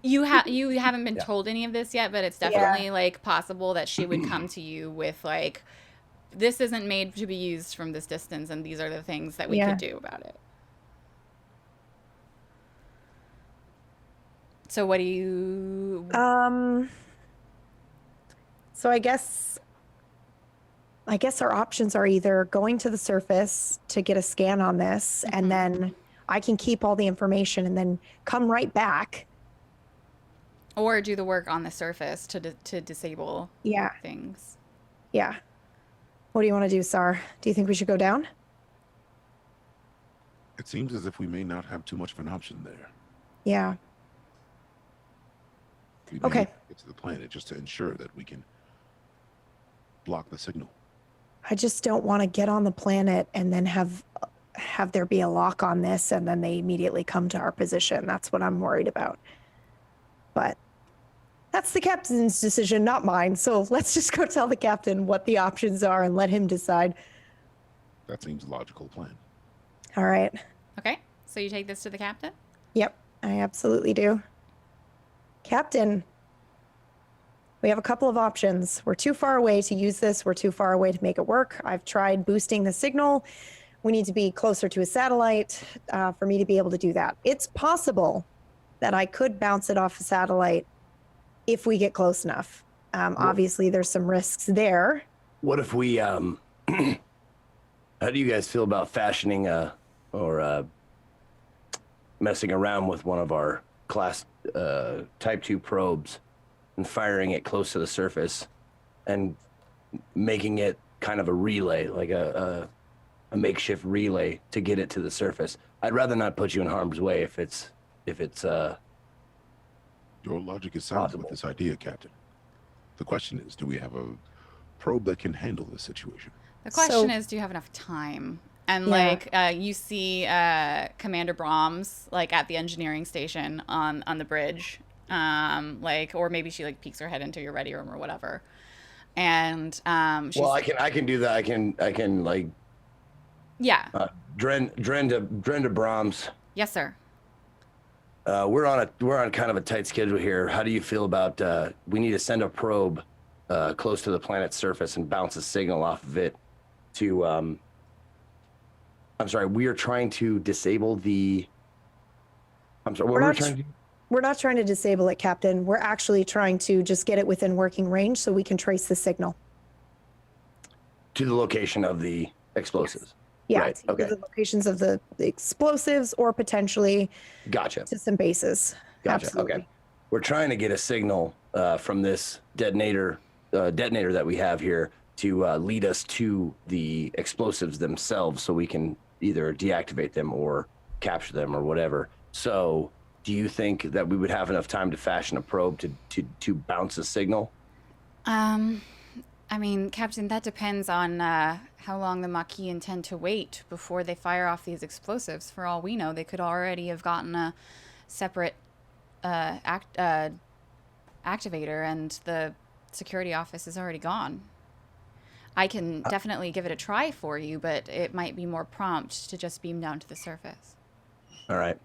You haven't been told any of this yet, but it's definitely Yeah. like possible that she would come to you with like, this isn't made to be used from this distance, and these are the things that we Yeah. could do about it. So what do you? So I guess our options are either going to the surface to get a scan on this, and then I can keep all the information and then come right back. Or do the work on the surface to disable Yeah. things. Yeah. What do you want to do, Sar? Do you think we should go down? It seems as if we may not have too much of an option there. Yeah. We may Okay. need to get to the planet just to ensure that we can block the signal. I just don't want to get on the planet and then have there be a lock on this and then they immediately come to our position. That's what I'm worried about. But that's the captain's decision, not mine. So let's just go tell the captain what the options are and let him decide. That seems a logical plan. All right. Okay, so you take this to the captain? Yep, I absolutely do. Captain, we have a couple of options. We're too far away to use this. We're too far away to make it work. I've tried boosting the signal. We need to be closer to a satellite for me to be able to do that. It's possible that I could bounce it off a satellite if we get close enough. Obviously, there's some risks there. What if we, how do you guys feel about fashioning or messing around with one of our class Type 2 probes and firing it close to the surface and making it kind of a relay, like a makeshift relay to get it to the surface? I'd rather not put you in harm's way if it's Your logic is sound with this idea, Captain. The question is, do we have a probe that can handle this situation? The question is, do you have enough time? And you see Commander Brahms like at the engineering station on the bridge, or maybe she like peeks her head into your ready room or whatever. And she's, well, I can do that. I can like Dren to Brahms. Yes, sir. We're on kind of a tight schedule here. How do you feel about we need to send a probe close to the planet's surface and bounce a signal off of it to I'm sorry, we are trying to disable the We're not trying to disable it, Captain. We're actually trying to just get it within working range so we can trace the signal to the location of the explosives. Yeah, right. Okay. The locations of the explosives or potentially to some bases. Gotcha. Absolutely. Okay. We're trying to get a signal from this detonator that we have here to lead us to the explosives themselves so we can either deactivate them or capture them or whatever. So do you think that we would have enough time to fashion a probe to bounce a signal? I mean, Captain, that depends on how long the Maquis intend to wait before they fire off these explosives. For all we know, they could already have gotten a separate activator, and the security office is already gone. I can definitely give it a try for you, but it might be more prompt to just beam down to the surface. All right.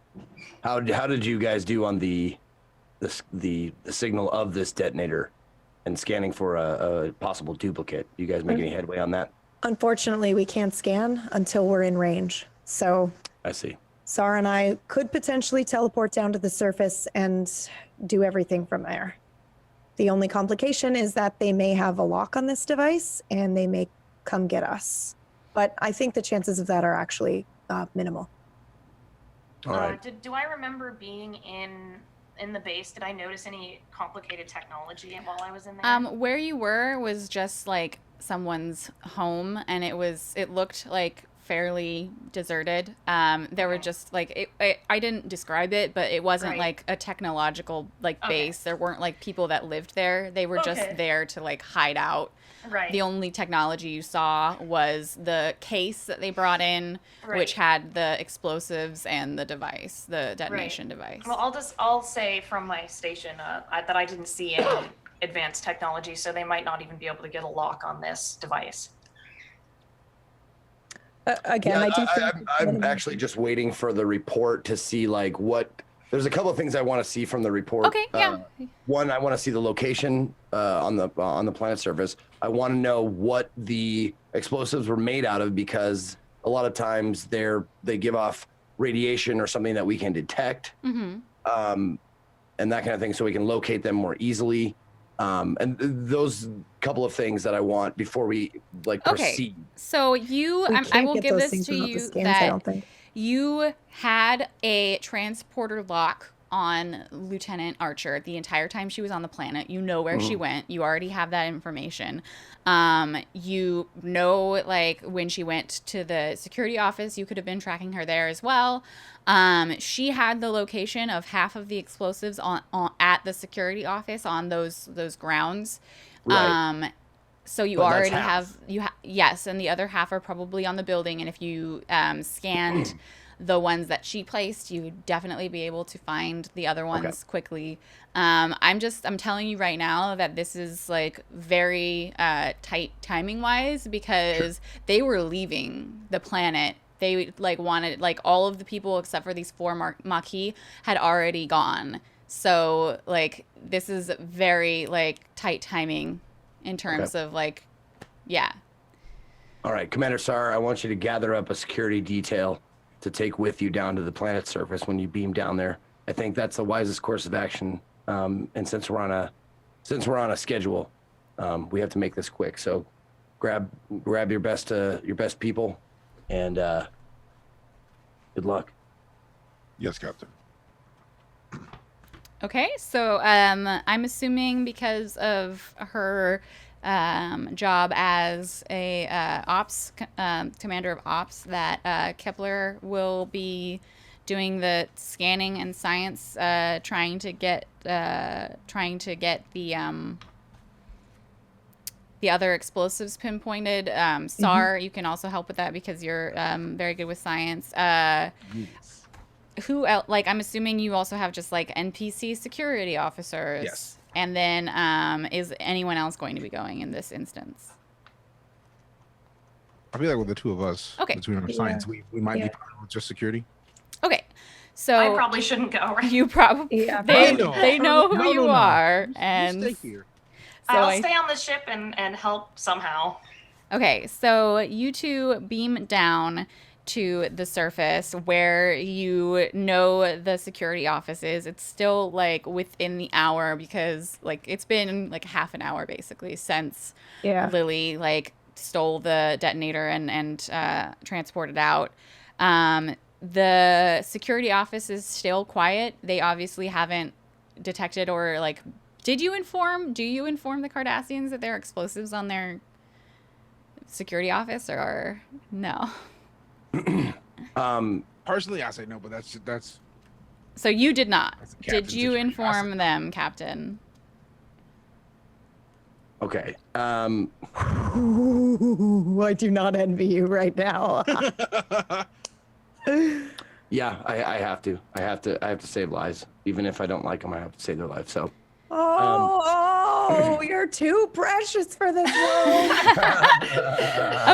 How did you guys do on the signal of this detonator and scanning for a possible duplicate? You guys make any headway on that? Unfortunately, we can't scan until we're in range. So I see. Sarah and I could potentially teleport down to the surface and do everything from there. The only complication is that they may have a lock on this device and they may come get us. But I think the chances of that are actually minimal. All right. Do I remember being in the base? Did I notice any complicated technology while I was in there? Where you were was just like someone's home, and it looked like fairly deserted. There were just like I didn't describe it, but it wasn't like a technological base. There weren't like people that lived there. They were just there to like hide out. Right. The only technology you saw was the case that they brought in, which had the explosives and the device, the detonation device. Well, I'll say from my station that I didn't see any advanced technology, so they might not even be able to get a lock on this device. Again, I'm actually just waiting for the report to see like what. There's a couple of things I want to see from the report. Okay, yeah. One, I want to see the location on the planet's surface. I want to know what the explosives were made out of, because a lot of times they give off radiation or something that we can detect, and that kind of thing, so we can locate them more easily. And those couple of things that I want before we proceed. So I will give this to you that you had a transporter lock on Lieutenant Archer the entire time she was on the planet. You know where she went. You already have that information. You know, like, when she went to the security office, you could have been tracking her there as well. She had the location of half of the explosives on at the security office on those grounds. Right. So you But that's already half. have yes, and the other half are probably on the building. And if you scanned the ones that she placed, you would definitely be able to find the other ones quickly. I'm telling you right now that this is like very tight timing wise, because they were leaving the planet. They like wanted, like, all of the people except for these 4 Maquis had already gone. So like this is very like tight timing in terms of like, yeah. All right, Commander Sar, I want you to gather up a security detail to take with you down to the planet's surface when you beam down there. I think that's the wisest course of action. And since we're on a schedule, we have to make this quick. So grab your best people, and good luck. Yes, Captain. Okay, so I'm assuming because of her job as a commander of ops that Kepler will be doing the scanning and science, trying to get the other explosives pinpointed. Sar, you can also help with that because you're very good with science. Who else? Like, I'm assuming you also have just like NPC security officers. Yes. And then is anyone else going to be going in this instance? I feel like with the two of us, Okay. between our science, we might be fine with just security. Okay. So I probably shouldn't go, right? you probably they know who you are, and You stay here. so I'll stay on the ship and help somehow. Okay, so you two beam down to the surface where you know the security office is. It's still like within the hour because like it's been like half an hour basically since Lily like stole the detonator and transported out. The security office is still quiet. They obviously haven't detected or like, do you inform the Cardassians that there are explosives on their security office, or no? Personally, I say no, but that's. So you did not. That's the Did captain's you situation. inform them, Captain? Okay. I do not envy you right now. Yeah, I have to. I have to save lives. Even if I don't like them, I have to save their lives. So. You're too precious for this world.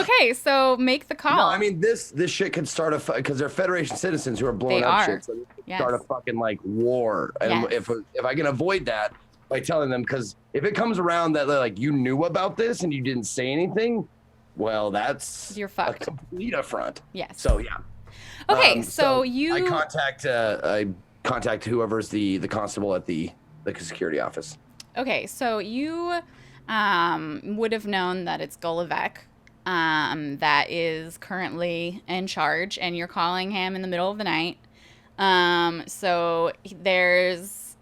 Okay, so make the call. No, I mean this shit could start a because they're Federation citizens who are blowing They up are. shit. So they could Yes. start a fucking like war. And Yes. if I can avoid that by telling them, because if it comes around that like you knew about this and you didn't say anything, well, that's You're a fucked. complete affront. Yes. So yeah. Okay, so you I contact whoever's the constable at the security office. Okay, so you would have known that it's Golovec that is currently in charge, and you're calling him in the middle of the night. So there's,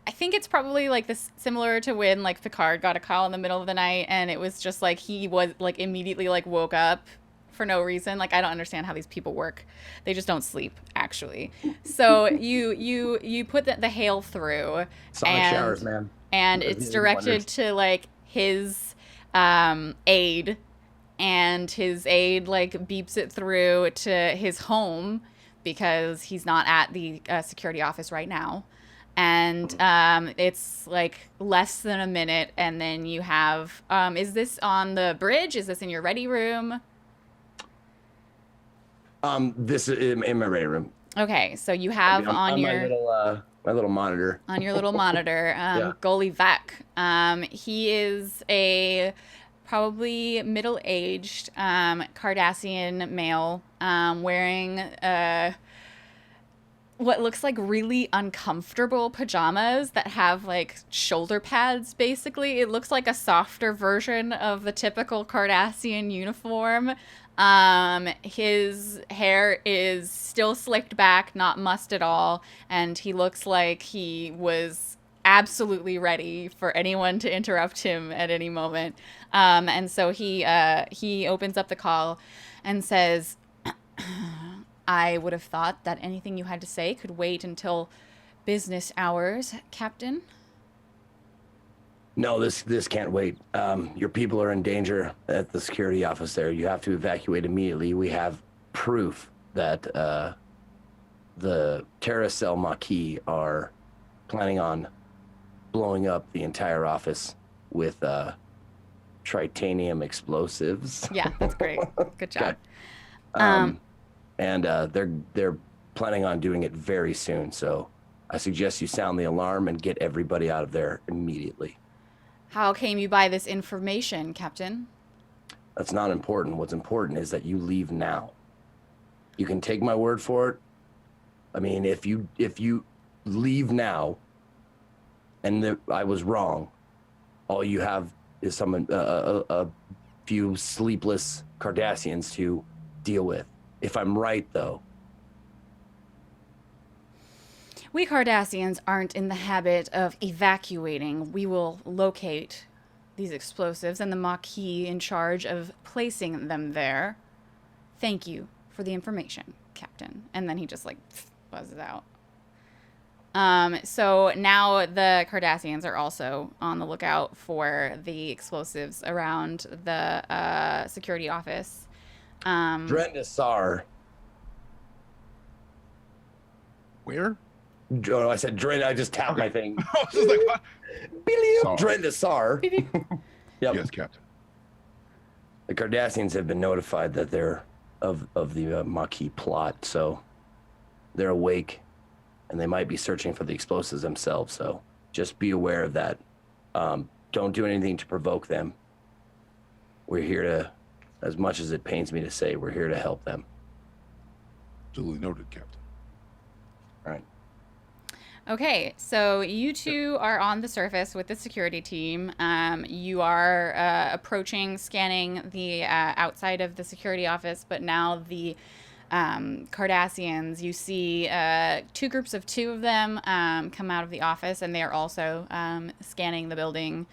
I think it's probably like this similar to when like Picard got a call in the middle of the night, and it was just like he was like immediately like woke up for no reason. Like, I don't understand how these people work. They just don't sleep, actually. So you put the hail through, Sonic showers, man. and Those it's are directed wonders. to like his aide, and his aide like beeps it through to his home because he's not at the security office right now. And it's like less than a minute, and then you have is this on the bridge? Is this in your ready room? This is in my ready room. Okay, so you have on your my little monitor. on your little monitor, Yeah. Golovec. He is a probably middle-aged Cardassian male, wearing what looks like really uncomfortable pajamas that have like shoulder pads. Basically, it looks like a softer version of the typical Cardassian uniform. His hair is still slicked back, not mussed at all, and he looks like he was absolutely ready for anyone to interrupt him at any moment. And so he opens up the call and says, I would have thought that anything you had to say could wait until business hours, Captain. No, this can't wait. Your people are in danger at the security office there. You have to evacuate immediately. We have proof that the Terracell Maquis are planning on blowing up the entire office with tritanium explosives. Yeah, that's great. Good job. Okay. And they're planning on doing it very soon. So I suggest you sound the alarm and get everybody out of there immediately. How came you by this information, Captain? That's not important. What's important is that you leave now. You can take my word for it. I mean, if you leave now, and I was wrong, all you have is a few sleepless Cardassians to deal with. If I'm right, though. We Cardassians aren't in the habit of evacuating. We will locate these explosives and the Maquis in charge of placing them there. Thank you for the information, Captain. And then he just like buzzes out. So now the Cardassians are also on the lookout for the explosives around the security office. Drendasar. Where? Oh, I said Dren. I just tapped my thing. I was just like, what? Drendasar. Yep. Yes, Captain. The Cardassians have been notified that they're of the Maquis plot, so they're awake, and they might be searching for the explosives themselves. So just be aware of that. Don't do anything to provoke them. We're here to, as much as it pains me to say, we're here to help them. Duly noted, Captain. All right. Okay, so you two are on the surface with the security team. You are approaching, scanning the outside of the security office, but now the Cardassians, you see two groups of two of them come out of the office, and they are also scanning the building.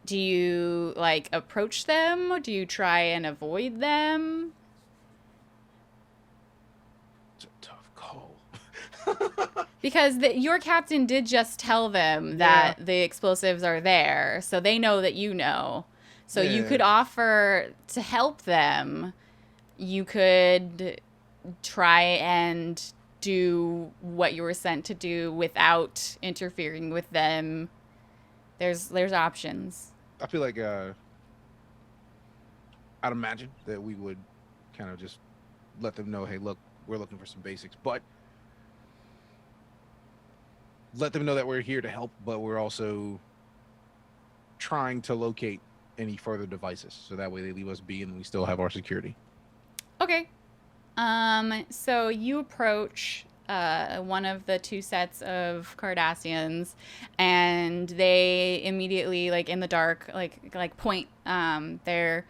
Do you, like, approach them? Or do you try and avoid them? Because your captain did just tell them that the explosives are there, so they know that you know. So you could offer to help them. You could try and do what you were sent to do without interfering with them. There's options. I feel like I'd imagine that we would kind of just let them know, hey, look, we're looking for some basics, but let them know that we're here to help, but we're also trying to locate any further devices, so that way they leave us be and we still have our security. Okay. So you approach one of the two sets of Cardassians, and they immediately, like in the dark, like point their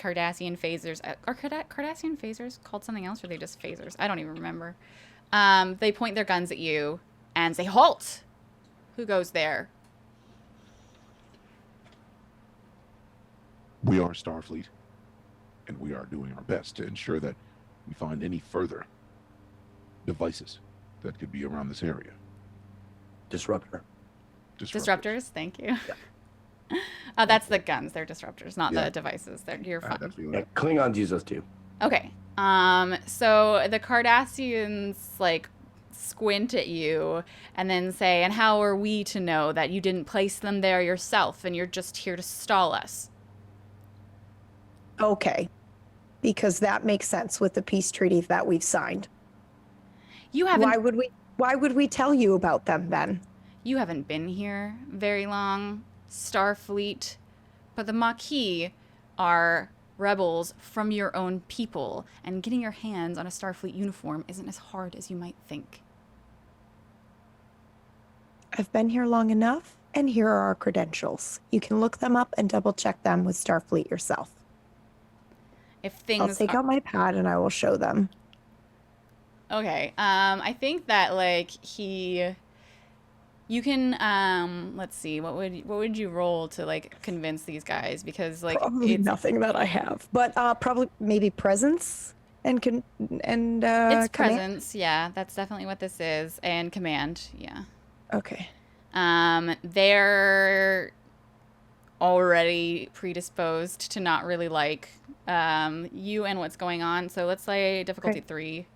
Cardassian phasers. Are Cardassian phasers called something else, or are they just phasers? I don't even remember. They point their guns at you and say, "Halt!" Who goes there? We are Starfleet, and we are doing our best to ensure that we find any further devices that could be around this area. Disruptor. Disruptors, thank you. Yeah. That's the guns. They're disruptors, not the devices. You're fine. Yeah, Klingons use those too. Okay. So the Cardassians, like, squint at you and then say, "And how are we to know that you didn't place them there yourself and you're just here to stall us?" Okay. Because that makes sense with the peace treaty that we've signed. You haven't. Why would we tell you about them then? You haven't been here very long, Starfleet, but the Maquis are rebels from your own people, and getting your hands on a Starfleet uniform isn't as hard as you might think. I've been here long enough. And here are our credentials. You can look them up and double check them with Starfleet yourself. If I'll things take are- out my pad and I will show them. Okay. I think that like you can let's see, what would you roll to like convince these guys? Because like Probably it's nothing that I have, but probably maybe presence and it's command. presence, yeah, that's definitely what this is, and command, yeah. Okay. They're already predisposed to not really like you and what's going on. So let's say difficulty Okay. 3.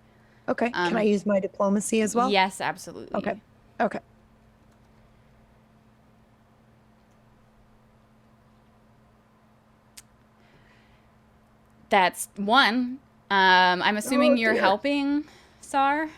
Okay. Can I use my diplomacy as well? Yes, absolutely. Okay. Okay. That's 1. I'm assuming you're dear. helping, Sar?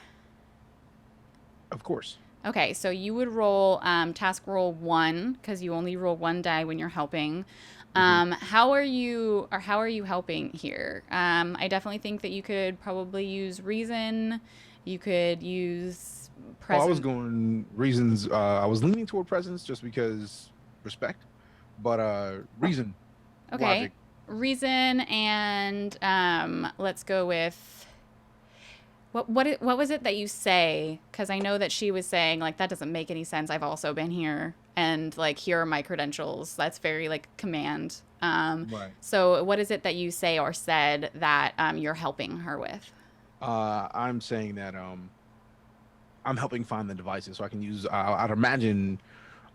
Of course. Okay, so you would roll task roll 1 because you only roll 1 die when you're helping. How are you helping here? I definitely think that you could probably use reason. You could use presence. Well, I was going reasons. I was leaning toward presence just because respect, but reason. Okay. Logic. Reason, and let's go with what was it that you say? Because I know that she was saying like that doesn't make any sense. I've also been here, and like here are my credentials. That's very like command. Right. So what is it that you say or said that you're helping her with? I'm saying that I'm helping find the devices, so I can use. I'd imagine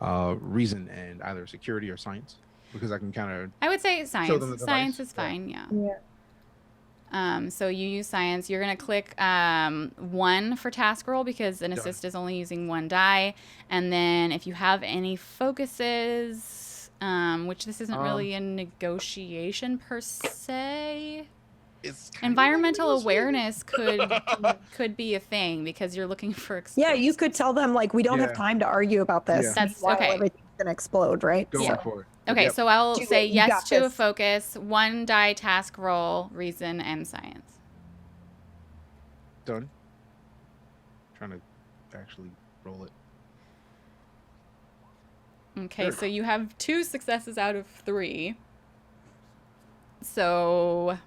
reason and either security or science, because I can kind of. I would say them the science. device. Science is Yeah. fine. Yeah. Yeah. So you use science. You're going to click 1 for task roll because an assist is only using 1 die. And then if you have any focuses, which this isn't really a negotiation per se. It's kind Environmental of like awareness could be a thing because you're looking for Yeah, you could tell them like we don't have Yeah. time to argue about this. Yeah. That's Meanwhile, okay. Everything's gonna explode, right? going Yeah. for it. Okay, Yep. so I'll Do it. say You yes got to a this. focus, 1 die task roll, reason, and science. Done. Trying to actually roll it. Okay, Sure. so you have 2 successes out of 3. So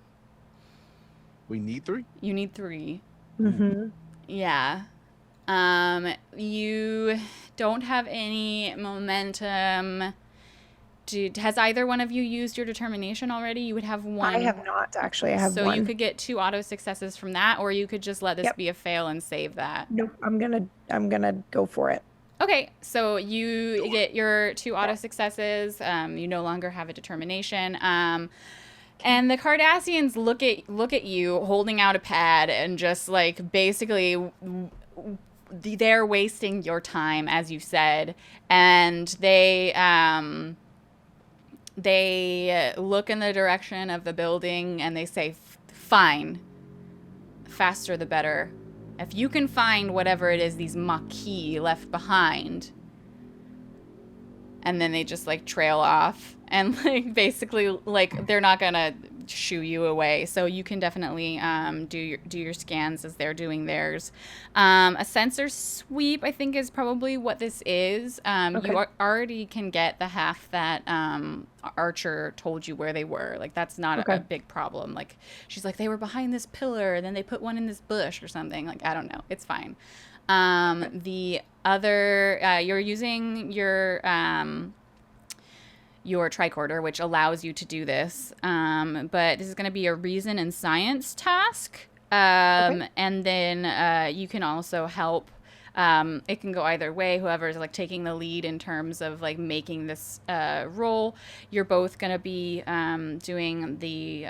We need 3. you need 3. Mm-hmm. Yeah. You don't have any momentum. Has either one of you used your determination already? You would have 1. I have not actually. I have so one. you could get 2 auto successes from that, or you could just let this Yep. be a fail and save that. Nope. I'm gonna go for it. Okay, so you get your 2 auto successes. You no longer have a determination. And the Cardassians look at you holding out a pad and just like basically they're wasting your time, as you said, and they look in the direction of the building and they say, "Fine, faster the better. If you can find whatever it is these Maquis left behind." And then they just like trail off and like basically like they're not gonna shoo you away. So you can definitely do your scans as they're doing theirs. A sensor sweep, I think, is probably what this is. Okay. You already can get the half that Archer told you where they were. Like that's not Okay. a big problem. Like she's like, they were behind this pillar and then they put one in this bush or something. Like I don't know. It's fine. The other, you're using your tricorder, which allows you to do this. But this is going to be a reason and science task. Okay. And then you can also help. It can go either way. Whoever's like taking the lead in terms of like making this role, you're both going to be doing the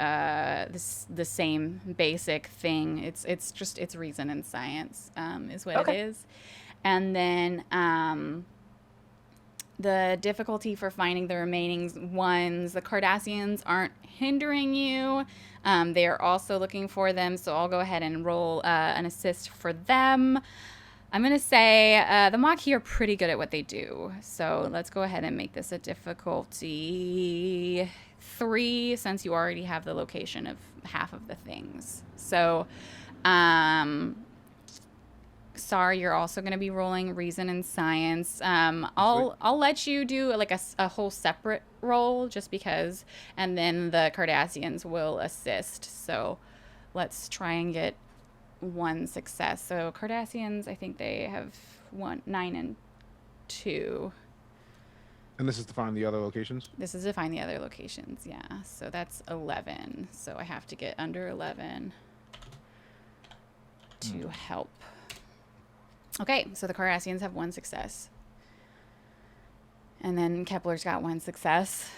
same basic thing. It's reason and science is what Okay. it is. And then the difficulty for finding the remaining ones, the Cardassians aren't hindering you. They are also looking for them, so I'll go ahead and roll an assist for them. I'm going to say the Maquis are pretty good at what they do. So let's go ahead and make this a difficulty 3 since you already have the location of half of the things. So Sar, you're also going to be rolling reason and science. I'll let you do like a whole separate roll just because, and then the Cardassians will assist. So let's try and get one success. So Cardassians, I think they have 9 and 2. And this is to find the other locations? This is to find the other locations, yeah. So that's 11. So I have to get under 11 to help. Okay, so the Cardassians have 1 success. And then Kepler's got 1 success.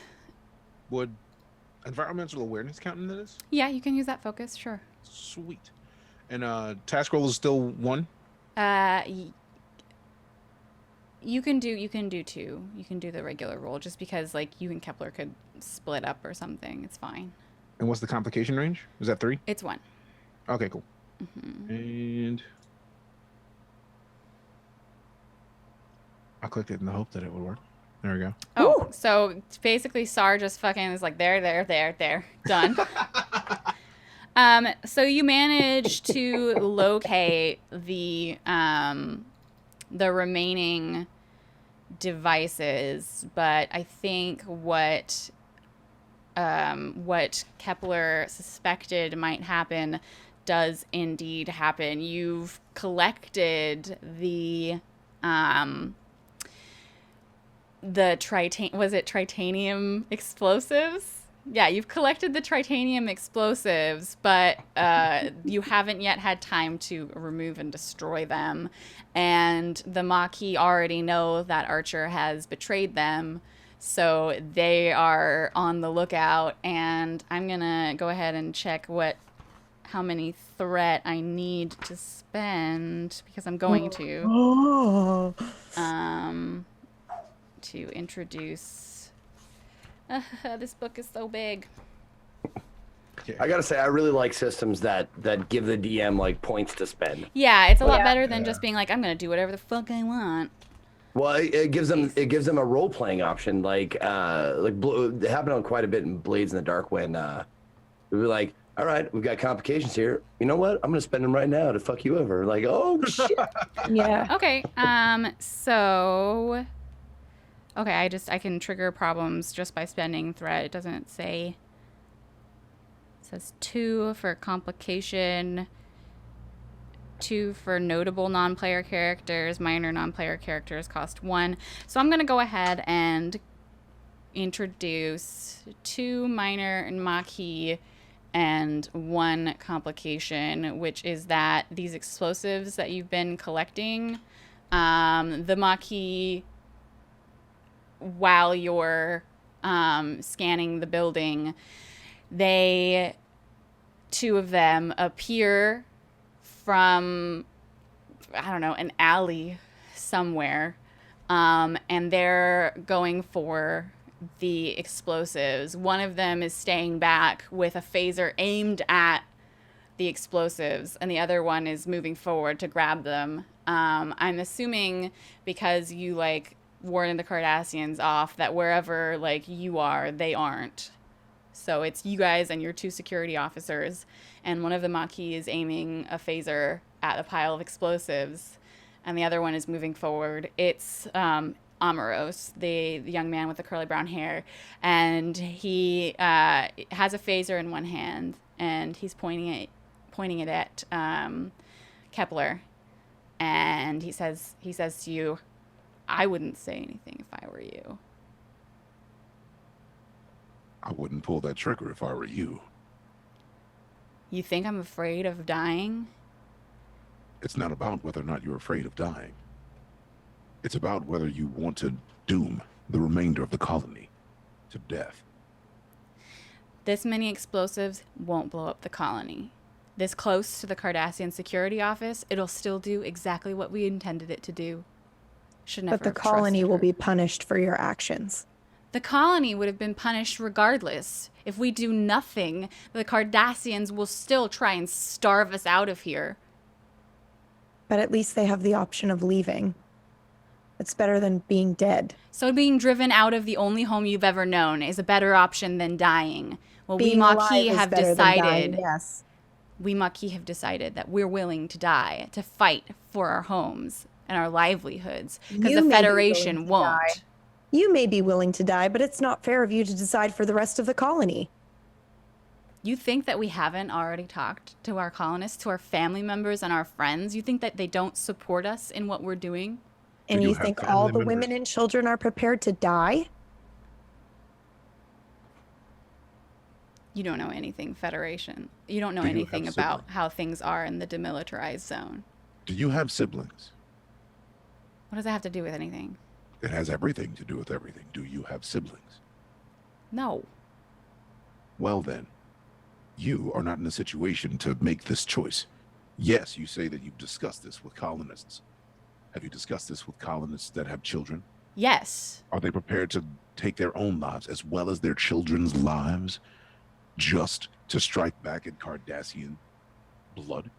Would environmental awareness count into this? Yeah, you can use that focus, sure. Sweet. And task roll is still 1? You can do 2. You can do the regular roll just because like you and Kepler could split up or something. It's fine. And what's the complication range? Is that 3? It's 1. Okay, cool. Mm-hmm. And I clicked it in the hope that it would work. There we go. Oh, so basically Sar just fucking is like there, done. So you manage to locate the remaining devices, but I think what Kepler suspected might happen does indeed happen. You've collected the tritanium explosives? Yeah, you've collected the tritanium explosives, but you haven't yet had time to remove and destroy them. And the Maquis already know that Archer has betrayed them, so they are on the lookout. And I'm gonna go ahead and check how many threat I need to spend, because I'm going to. To introduce. This book is so big. I gotta say, I really like systems that give the DM like points to spend. Yeah, it's a lot better than just being like, I'm gonna do whatever the fuck I want. Well, it gives them a role playing option. Like it happened on quite a bit in Blades in the Dark when we were like, all right, we've got complications here. You know what? I'm gonna spend them right now to fuck you over. Like, oh shit. Yeah. Okay. So. Okay, I can trigger problems just by spending threat. It doesn't say. It says 2 for complication, 2 for notable non-player characters. Minor non-player characters cost 1. So I'm gonna go ahead and introduce 2 minor and Maquis and 1 complication, which is that these explosives that you've been collecting, the Maquis, while you're scanning the building, 2 of them appear from, I don't know, an alley somewhere, and they're going for the explosives. One of them is staying back with a phaser aimed at the explosives, and the other one is moving forward to grab them. I'm assuming because you warding the Cardassians off, that wherever you are, they aren't. So it's you guys and your 2 security officers, and one of the Maquis is aiming a phaser at a pile of explosives, and the other one is moving forward. It's Amaros, the young man with the curly brown hair, and he has a phaser in one hand, and he's pointing it at Kepler, and he says to you, I wouldn't say anything if I were you. I wouldn't pull that trigger if I were you. You think I'm afraid of dying? It's not about whether or not you're afraid of dying. It's about whether you want to doom the remainder of the colony to death. This many explosives won't blow up the colony. This close to the Cardassian security office, it'll still do exactly what we intended it to do. Should never But the have colony trusted will her. be punished for your actions. The colony would have been punished regardless. If we do nothing, the Cardassians will still try and starve us out of here. But at least they have the option of leaving. It's better than being dead. So being driven out of the only home you've ever known is a better option than dying. Well, Being we alive Maquis is have better than dying, decided. yes. we Maquis have decided that we're willing to die, to fight for our homes and our livelihoods, because the Federation won't. You may be willing to die, but it's not fair of you to decide for the rest of the colony. You think that we haven't already talked to our colonists, to our family members and our friends? You think that they don't support us in what we're doing? And you think all the women and children are prepared to die? You don't know anything, Federation. You don't know anything about how things are in the demilitarized zone. Do you have siblings? What does that have to do with anything? It has everything to do with everything. Do you have siblings? No. Well then, you are not in a situation to make this choice. Yes, you say that you've discussed this with colonists. Have you discussed this with colonists that have children? Yes. Are they prepared to take their own lives as well as their children's lives just to strike back at Cardassian blood?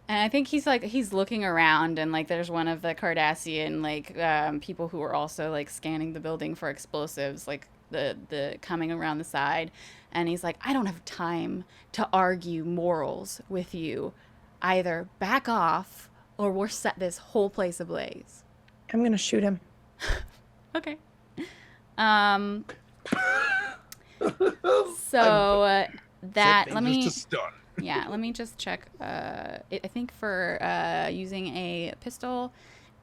And I think he's looking around, and like there's one of the Cardassian people who are also like scanning the building for explosives, like the coming around the side, and he's like, I don't have time to argue morals with you. Either back off or we'll set this whole place ablaze. I'm gonna shoot him. Okay. So that let me just check. I think for using a pistol,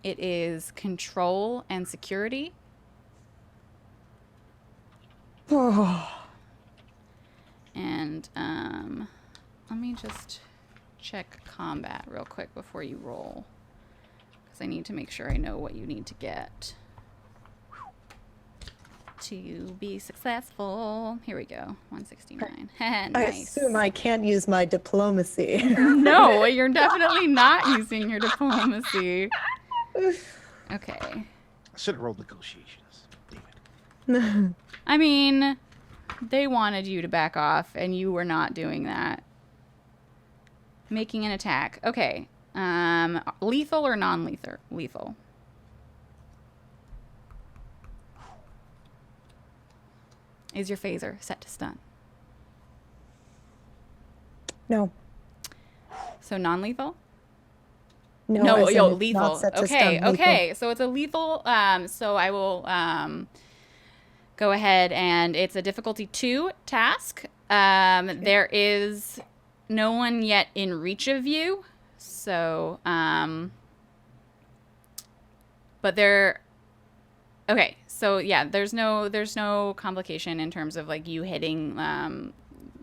it is control and security. And let me just check combat real quick before you roll, because I need to make sure I know what you need to get to be successful. Here we go. 169. Nice. I assume I can't use my diplomacy. No, you're definitely not using your diplomacy. Okay. I should have rolled negotiations. Damn it. I mean, they wanted you to back off, and you were not doing that. Making an attack. Okay. Lethal or non-lethal? Lethal. Is your phaser set to stun? No. So non-lethal? No, lethal. Okay. So it's a lethal. So I will go ahead, and it's a difficulty 2 task. There is no one yet in reach of you. So, but there. Okay. So yeah, there's no complication in terms of like you hitting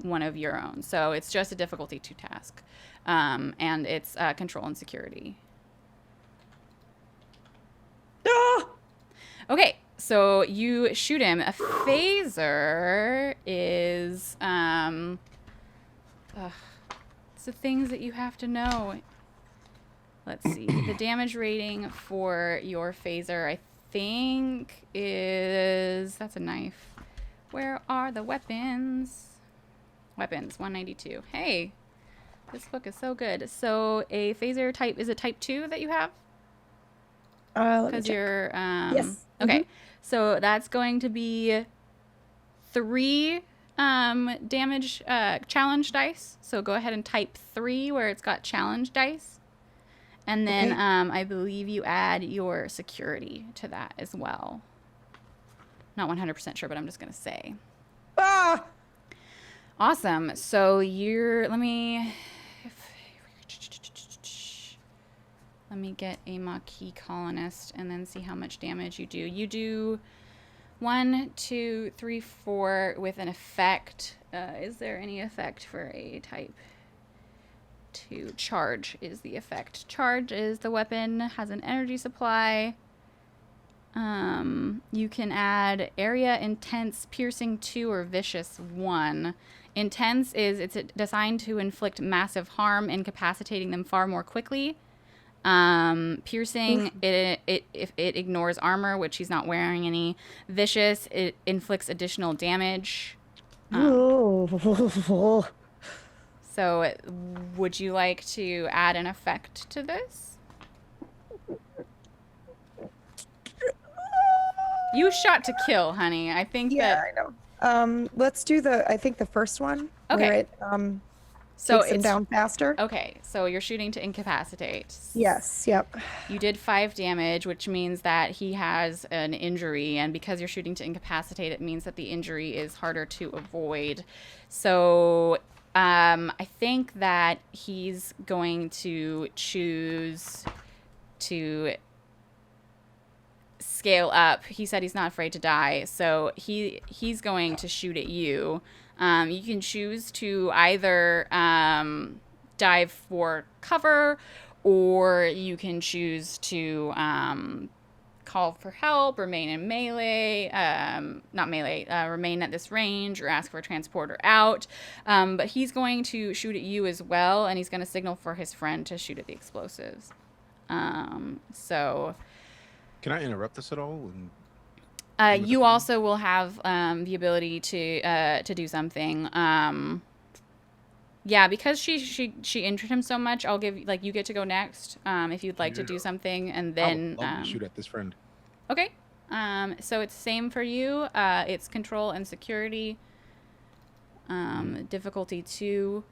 one of your own. So it's just a difficulty 2 task. And it's control and security. Ah! Okay, so you shoot him. A phaser is it's the things that you have to know. Let's see. The damage rating for your phaser, I think, is... That's a knife. Where are the weapons? Weapons, 192. Hey, this book is so good. So a phaser type, is it type 2 that you have? Because you're... yes. Okay, so that's going to be 3 damage challenge dice. So go ahead and type 3 where it's got challenge dice. And then I believe you add your security to that as well. Not 100% sure, but I'm just going to say. Ah! Awesome. So you're... Let me get a Maquis colonist and then see how much damage you do. You do 1, 2, 3, 4 with an effect. Is there any effect for a type 2? Charge is the effect. Charge is the weapon, has an energy supply. You can add area, intense, piercing 2, or vicious 1. Intense is it's designed to inflict massive harm, incapacitating them far more quickly. Piercing, it ignores armor, which he's not wearing any. Vicious, it inflicts additional damage. So would you like to add an effect to this? You shot to kill, honey. I think I know. Let's do I think the first one. Okay. Where it, So takes him it's down faster. okay. So you're shooting to incapacitate. Yes. Yep. You did 5 damage, which means that he has an injury, and because you're shooting to incapacitate, it means that the injury is harder to avoid. So I think that he's going to choose to scale up. He said he's not afraid to die, so he's going to shoot at you. You can choose to either dive for cover, or you can choose to call for help, remain in melee, not melee, remain at this range, or ask for a transporter out. But he's going to shoot at you as well, and he's going to signal for his friend to shoot at the explosives. So Can I interrupt this at all? And you also will have the ability to do something. Yeah, because she injured him so much, I'll give you get to go next if you'd like to do something, and then I would love to shoot at this friend. okay. So it's same for you. It's control and security. Difficulty 2.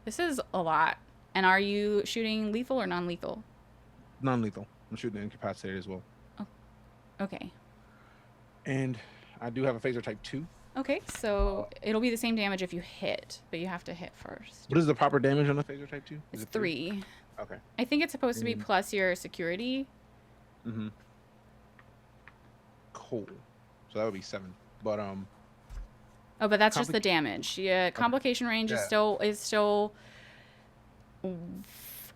This is a lot. And are you shooting lethal or non-lethal? Non-lethal. I'm shooting incapacitated as well. Oh, okay. And I do have a phaser type 2. Okay, so it'll be the same damage if you hit, but you have to hit first. What is the proper damage on the phaser type 2? It's 3. Okay. I think it's supposed to be plus your security. Mm-hmm. Cool. So that would be 7. But Oh, but that's just the damage. Yeah, complication range is still.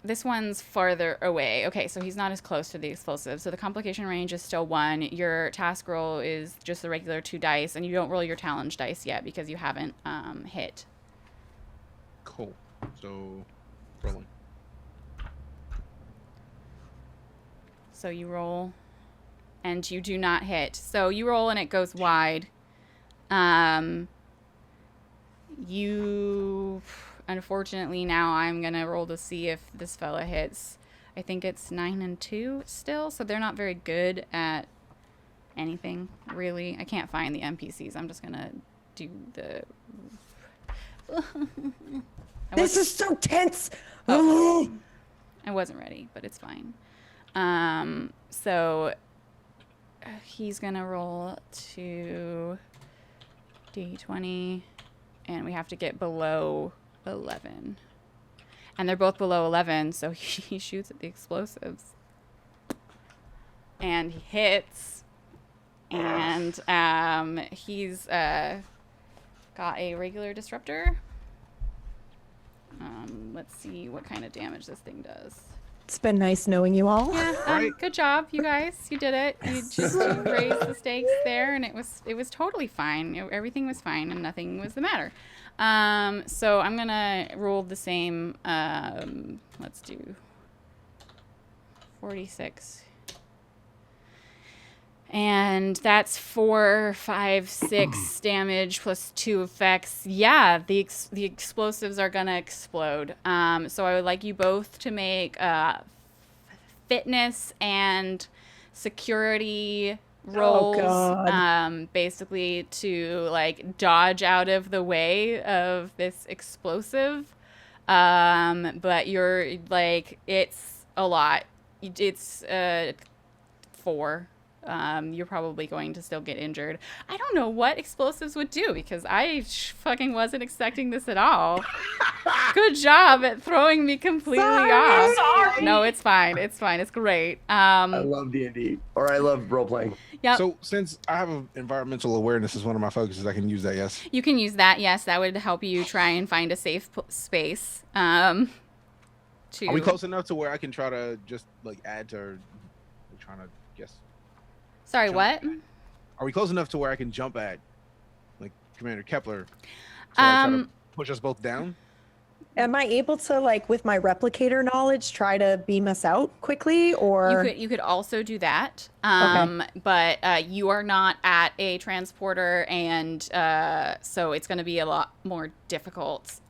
This one's farther away. Okay, so he's not as close to the explosive. So the complication range is still 1. Your task roll is just the regular 2 dice, and you don't roll your challenge dice yet because you haven't hit. Cool. So rolling. So you roll, and you do not hit. So you roll, and it goes wide. You... Unfortunately, now I'm going to roll to see if this fella hits. I think it's 9 and 2 still, so they're not very good at anything, really. I can't find the NPCs. I'm just going to do the... This is so tense. Oh. I wasn't ready, but it's fine. So he's going to roll to D20, and we have to get below 11, and they're both below 11, so he shoots at the explosives, and he hits, and he's got a regular disruptor. Let's see what kind of damage this thing does. It's been nice knowing you all. Yeah, Right. good job, you guys. You did it. You raised the stakes there, and it was totally fine. Everything was fine, and nothing was the matter. So I'm gonna roll the same. Let's do 46, and that's 4, 5, 6 damage plus 2 effects. Yeah, the explosives are gonna explode. So I would like you both to make fitness and security rolls, basically to dodge out of the way of this explosive. But you're it's a lot. It's 4. You're probably going to still get injured. I don't know what explosives would do because I fucking wasn't expecting this at all. Good job at throwing me completely off. Sorry. No, it's fine. It's fine. It's great. I love D&D, or I love role-playing. Yeah. So since I have environmental awareness as one of my focuses, I can use that, yes? You can use that. Yes, that would help you try and find a safe space. Are we close enough to where I can try to just add to, or we're trying to guess? Sorry, what? Are we close enough to where I can jump at, Commander Kepler? So I try to push us both down? Am I able to, with my replicator knowledge, try to beam us out quickly, or? You could also do that. Okay. But you are not at a transporter, and so it's going to be a lot more difficult.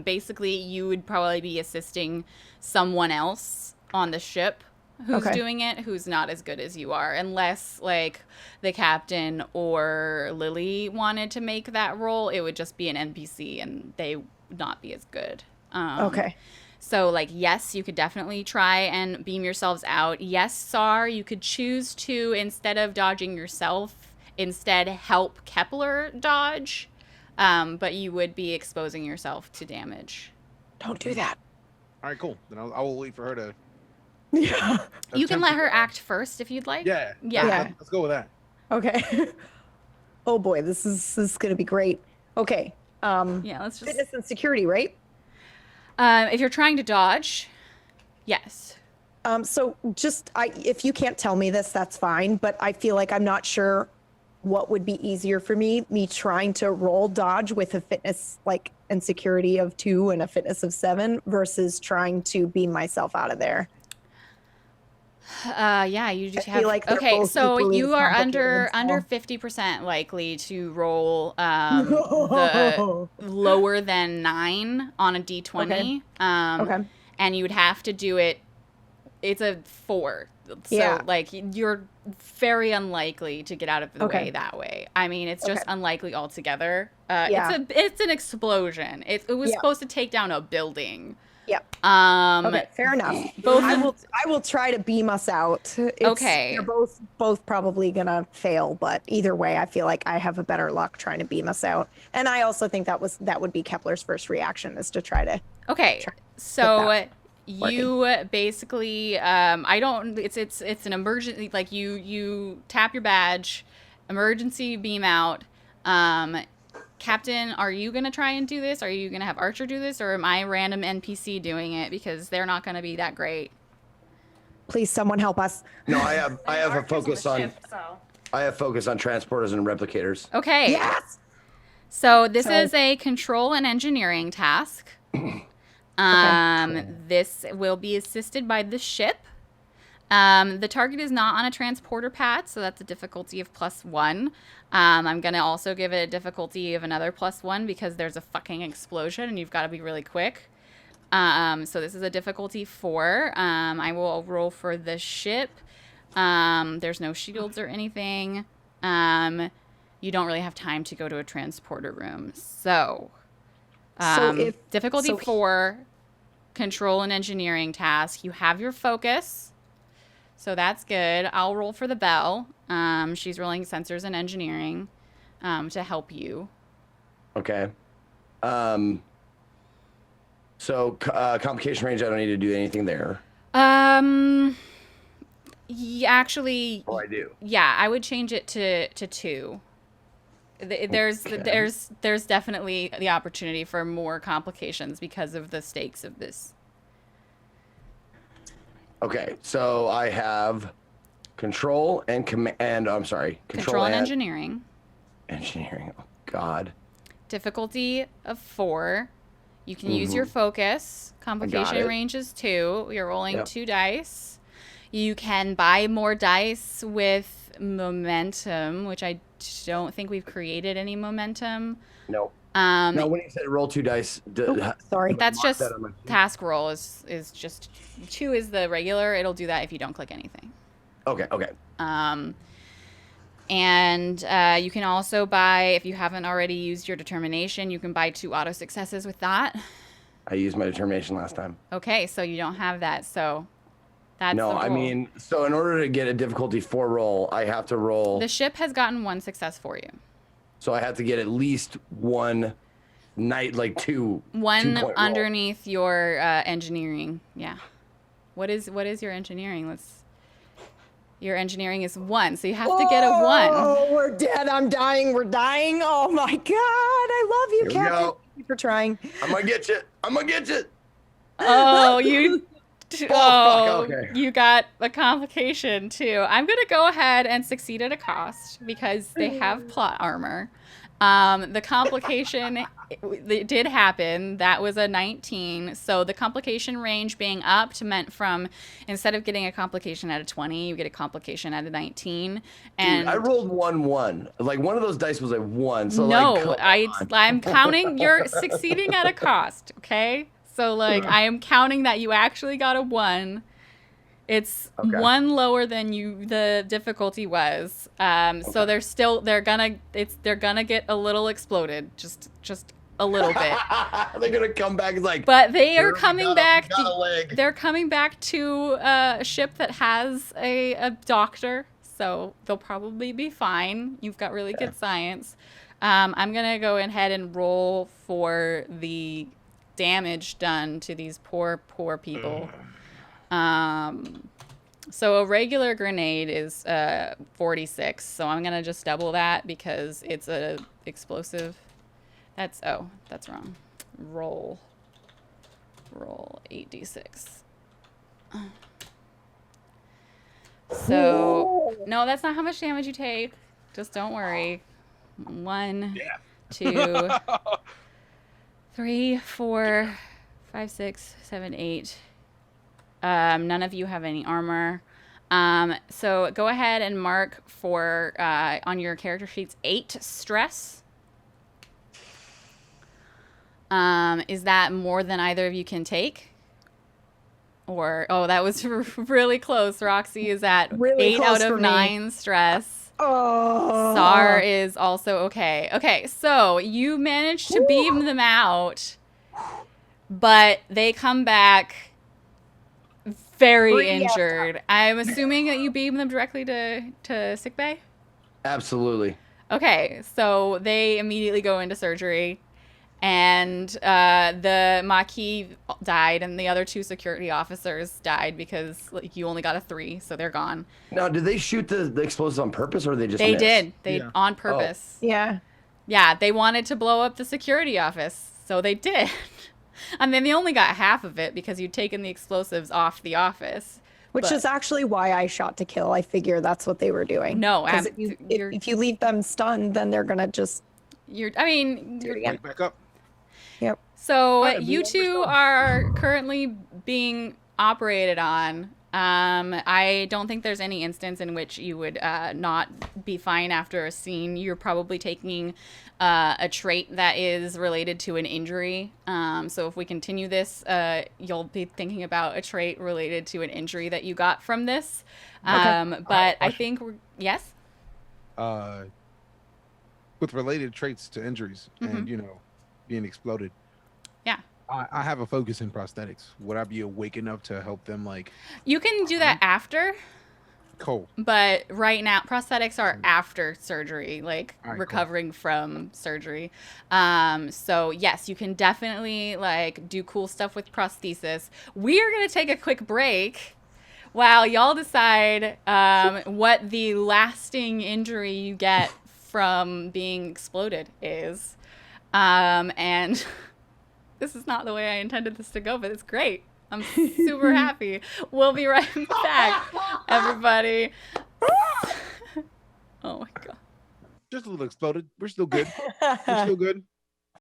Basically, you would probably be assisting someone else on the ship who's doing it, who's not as good as you are, unless the captain or Lily wanted to make that role. It would just be an NPC, and they not be as good. Okay. So, like, yes, you could definitely try and beam yourselves out. Yes, Sar, you could choose to, instead of dodging yourself, instead help Kepler dodge. But you would be exposing yourself to damage. Don't do that. All right, cool. Then I will wait for her to. Yeah. You can attempt let to her go. act first if you'd like. Yeah. Yeah. Let's go with that. Okay. Oh boy, this is gonna be great. Okay. Yeah, let's just... Fitness and security, right? If you're trying to dodge, yes. So just if you can't tell me this, that's fine. But I feel like I'm not sure what would be easier for me trying to roll dodge with a fitness and security of 2 and a fitness of 7 versus trying to beam myself out of there. Yeah, you just have... feel like they're okay, both so equally you are complicated under and 50% likely to roll the lower than 9 on a d20. Okay. Okay. And you would have to do it... It's a 4. So, Yeah. like, you're very unlikely to get out of the way that way. I mean, it's just unlikely altogether. Yeah. It's an explosion. It was Yeah. supposed to take down a building. Yep. Um, Okay, fair enough. both I of- will try to beam us out. Okay. They're both probably gonna fail, but either way, I feel like I have a better luck trying to beam us out. And I also think that would be Kepler's first reaction, is to try to. Okay, Try so that you basically it's an emergency, like you tap your badge, emergency beam out. Captain, are you gonna try and do this? Are you gonna have Archer do this, or am I random NPC doing it, because they're not gonna be that great? Please, someone help us. No, I have a Archer's focus on ship, so. I have focus on transporters and replicators. Okay. Yes. So this So- is a control and engineering task. This will be assisted by the ship. The target is not on a transporter pad, so that's a difficulty of +1. I'm going to also give it a difficulty of another +1 because there's a fucking explosion and you've got to be really quick. So this is a difficulty 4. I will roll for the ship. There's no shields or anything. You don't really have time to go to a transporter room. So, difficulty 4, control and engineering task. You have your focus. So that's good. I'll roll for the bell. She's rolling sensors and engineering to help you. Okay. So complication range, I don't need to do anything there. Yeah, actually. Oh, I do. Yeah, I would change it to 2. There's definitely the opportunity for more complications because of the stakes of this. Okay, so I have control and Control and engineering. Engineering. Oh God. Difficulty of 4. You can use your focus. Complication it. range is 2. You're rolling Yep. 2 dice. You can buy more dice with momentum, which I don't think we've created any momentum. No. No, when you said roll 2 dice, Sorry. That's mark just that on my- task roll is just 2 is the regular. It'll do that if you don't click anything. Okay. And you can also buy, if you haven't already used your determination, you can buy 2 auto successes with that. I used my determination last time. Okay, so you don't have that, so that's No, the I roll. mean, so in order to get a difficulty 4 roll, I have to roll. The ship has gotten 1 success for you. So I have to get at least 1 night, like 2. 1 2-point roll. underneath your engineering. Yeah. What is your engineering? Your engineering is 1, so you have to get a 1. Oh, we're dead. I'm dying. We're dying. Oh my God. I love you, Here we Captain. go. Thank you for trying. I'm gonna get you. Oh, you. Oh, fuck, okay. You got a complication too. I'm gonna go ahead and succeed at a cost because they have plot armor. The complication it did happen. That was a 19. So the complication range being upped meant from instead of getting a complication at a 20, you get a complication at a 19. And Dude, I rolled 1-1. Like one of those dice was a 1. So no, like, come on. I'm counting. You're succeeding at a cost. Okay. So, like, I am counting that you actually got a 1. It's Okay. 1 lower than the difficulty was. So they're gonna get a little exploded. Just a little bit. They're gonna come back like. But they are "Here, we coming got back. we got a leg." They're coming back to a ship that has a doctor, so they'll probably be fine. You've got really good science. I'm gonna go ahead and roll for the damage done to these poor people. So a regular grenade is 46. So I'm gonna just double that because it's a explosive. That's wrong. Roll 8d6. So no, that's not how much damage you take. Just don't worry. 1, 2, 3, 4, 5, 6, 7, 8. None of you have any armor. So go ahead and mark for on your character sheets 8 stress. Is that more than either of you can take? Or, oh, that was really close. Roxy is at Really 8 close out for of me. 9 stress. Oh. Sar is also okay. Okay, so you managed to beam them out, but they come back very injured. I'm assuming that you beam them directly to sickbay? Absolutely. Okay, so they immediately go into surgery, and the Maquis died, and the other 2 security officers died because like you only got a 3, so they're gone. Now, did they shoot the explosives on purpose, or they just? They missed? did. They Yeah. on purpose. Yeah. Yeah, they wanted to blow up the security office, so they did. I mean, they only got half of it because you'd taken the explosives off the office. Which is actually why I shot to kill. I figure that's what they were doing. No, 'Cause if you leave them stunned, then they're gonna just I mean, do it again. Right back up. Yep. so Alright, you we two understand. are currently being operated on. I don't think there's any instance in which you would not be fine after a scene. You're probably taking a trait that is related to an injury. So if we continue this, you'll be thinking about a trait related to an injury that you got from this. But I think yes. With related traits to injuries and being exploded. Yeah. I have a focus in prosthetics. Would I be awake enough to help them like You can do that after, cool? but right now prosthetics are after surgery, like All right, recovering from surgery. So yes, you can definitely like do cool stuff with prosthesis. We are gonna take a quick break while y'all decide what the lasting injury you get from being exploded is. And this is not the way I intended this to go, but it's great. I'm super happy. We'll be right back, everybody. Oh my god. Just a little exploded. We're still good. We're still good.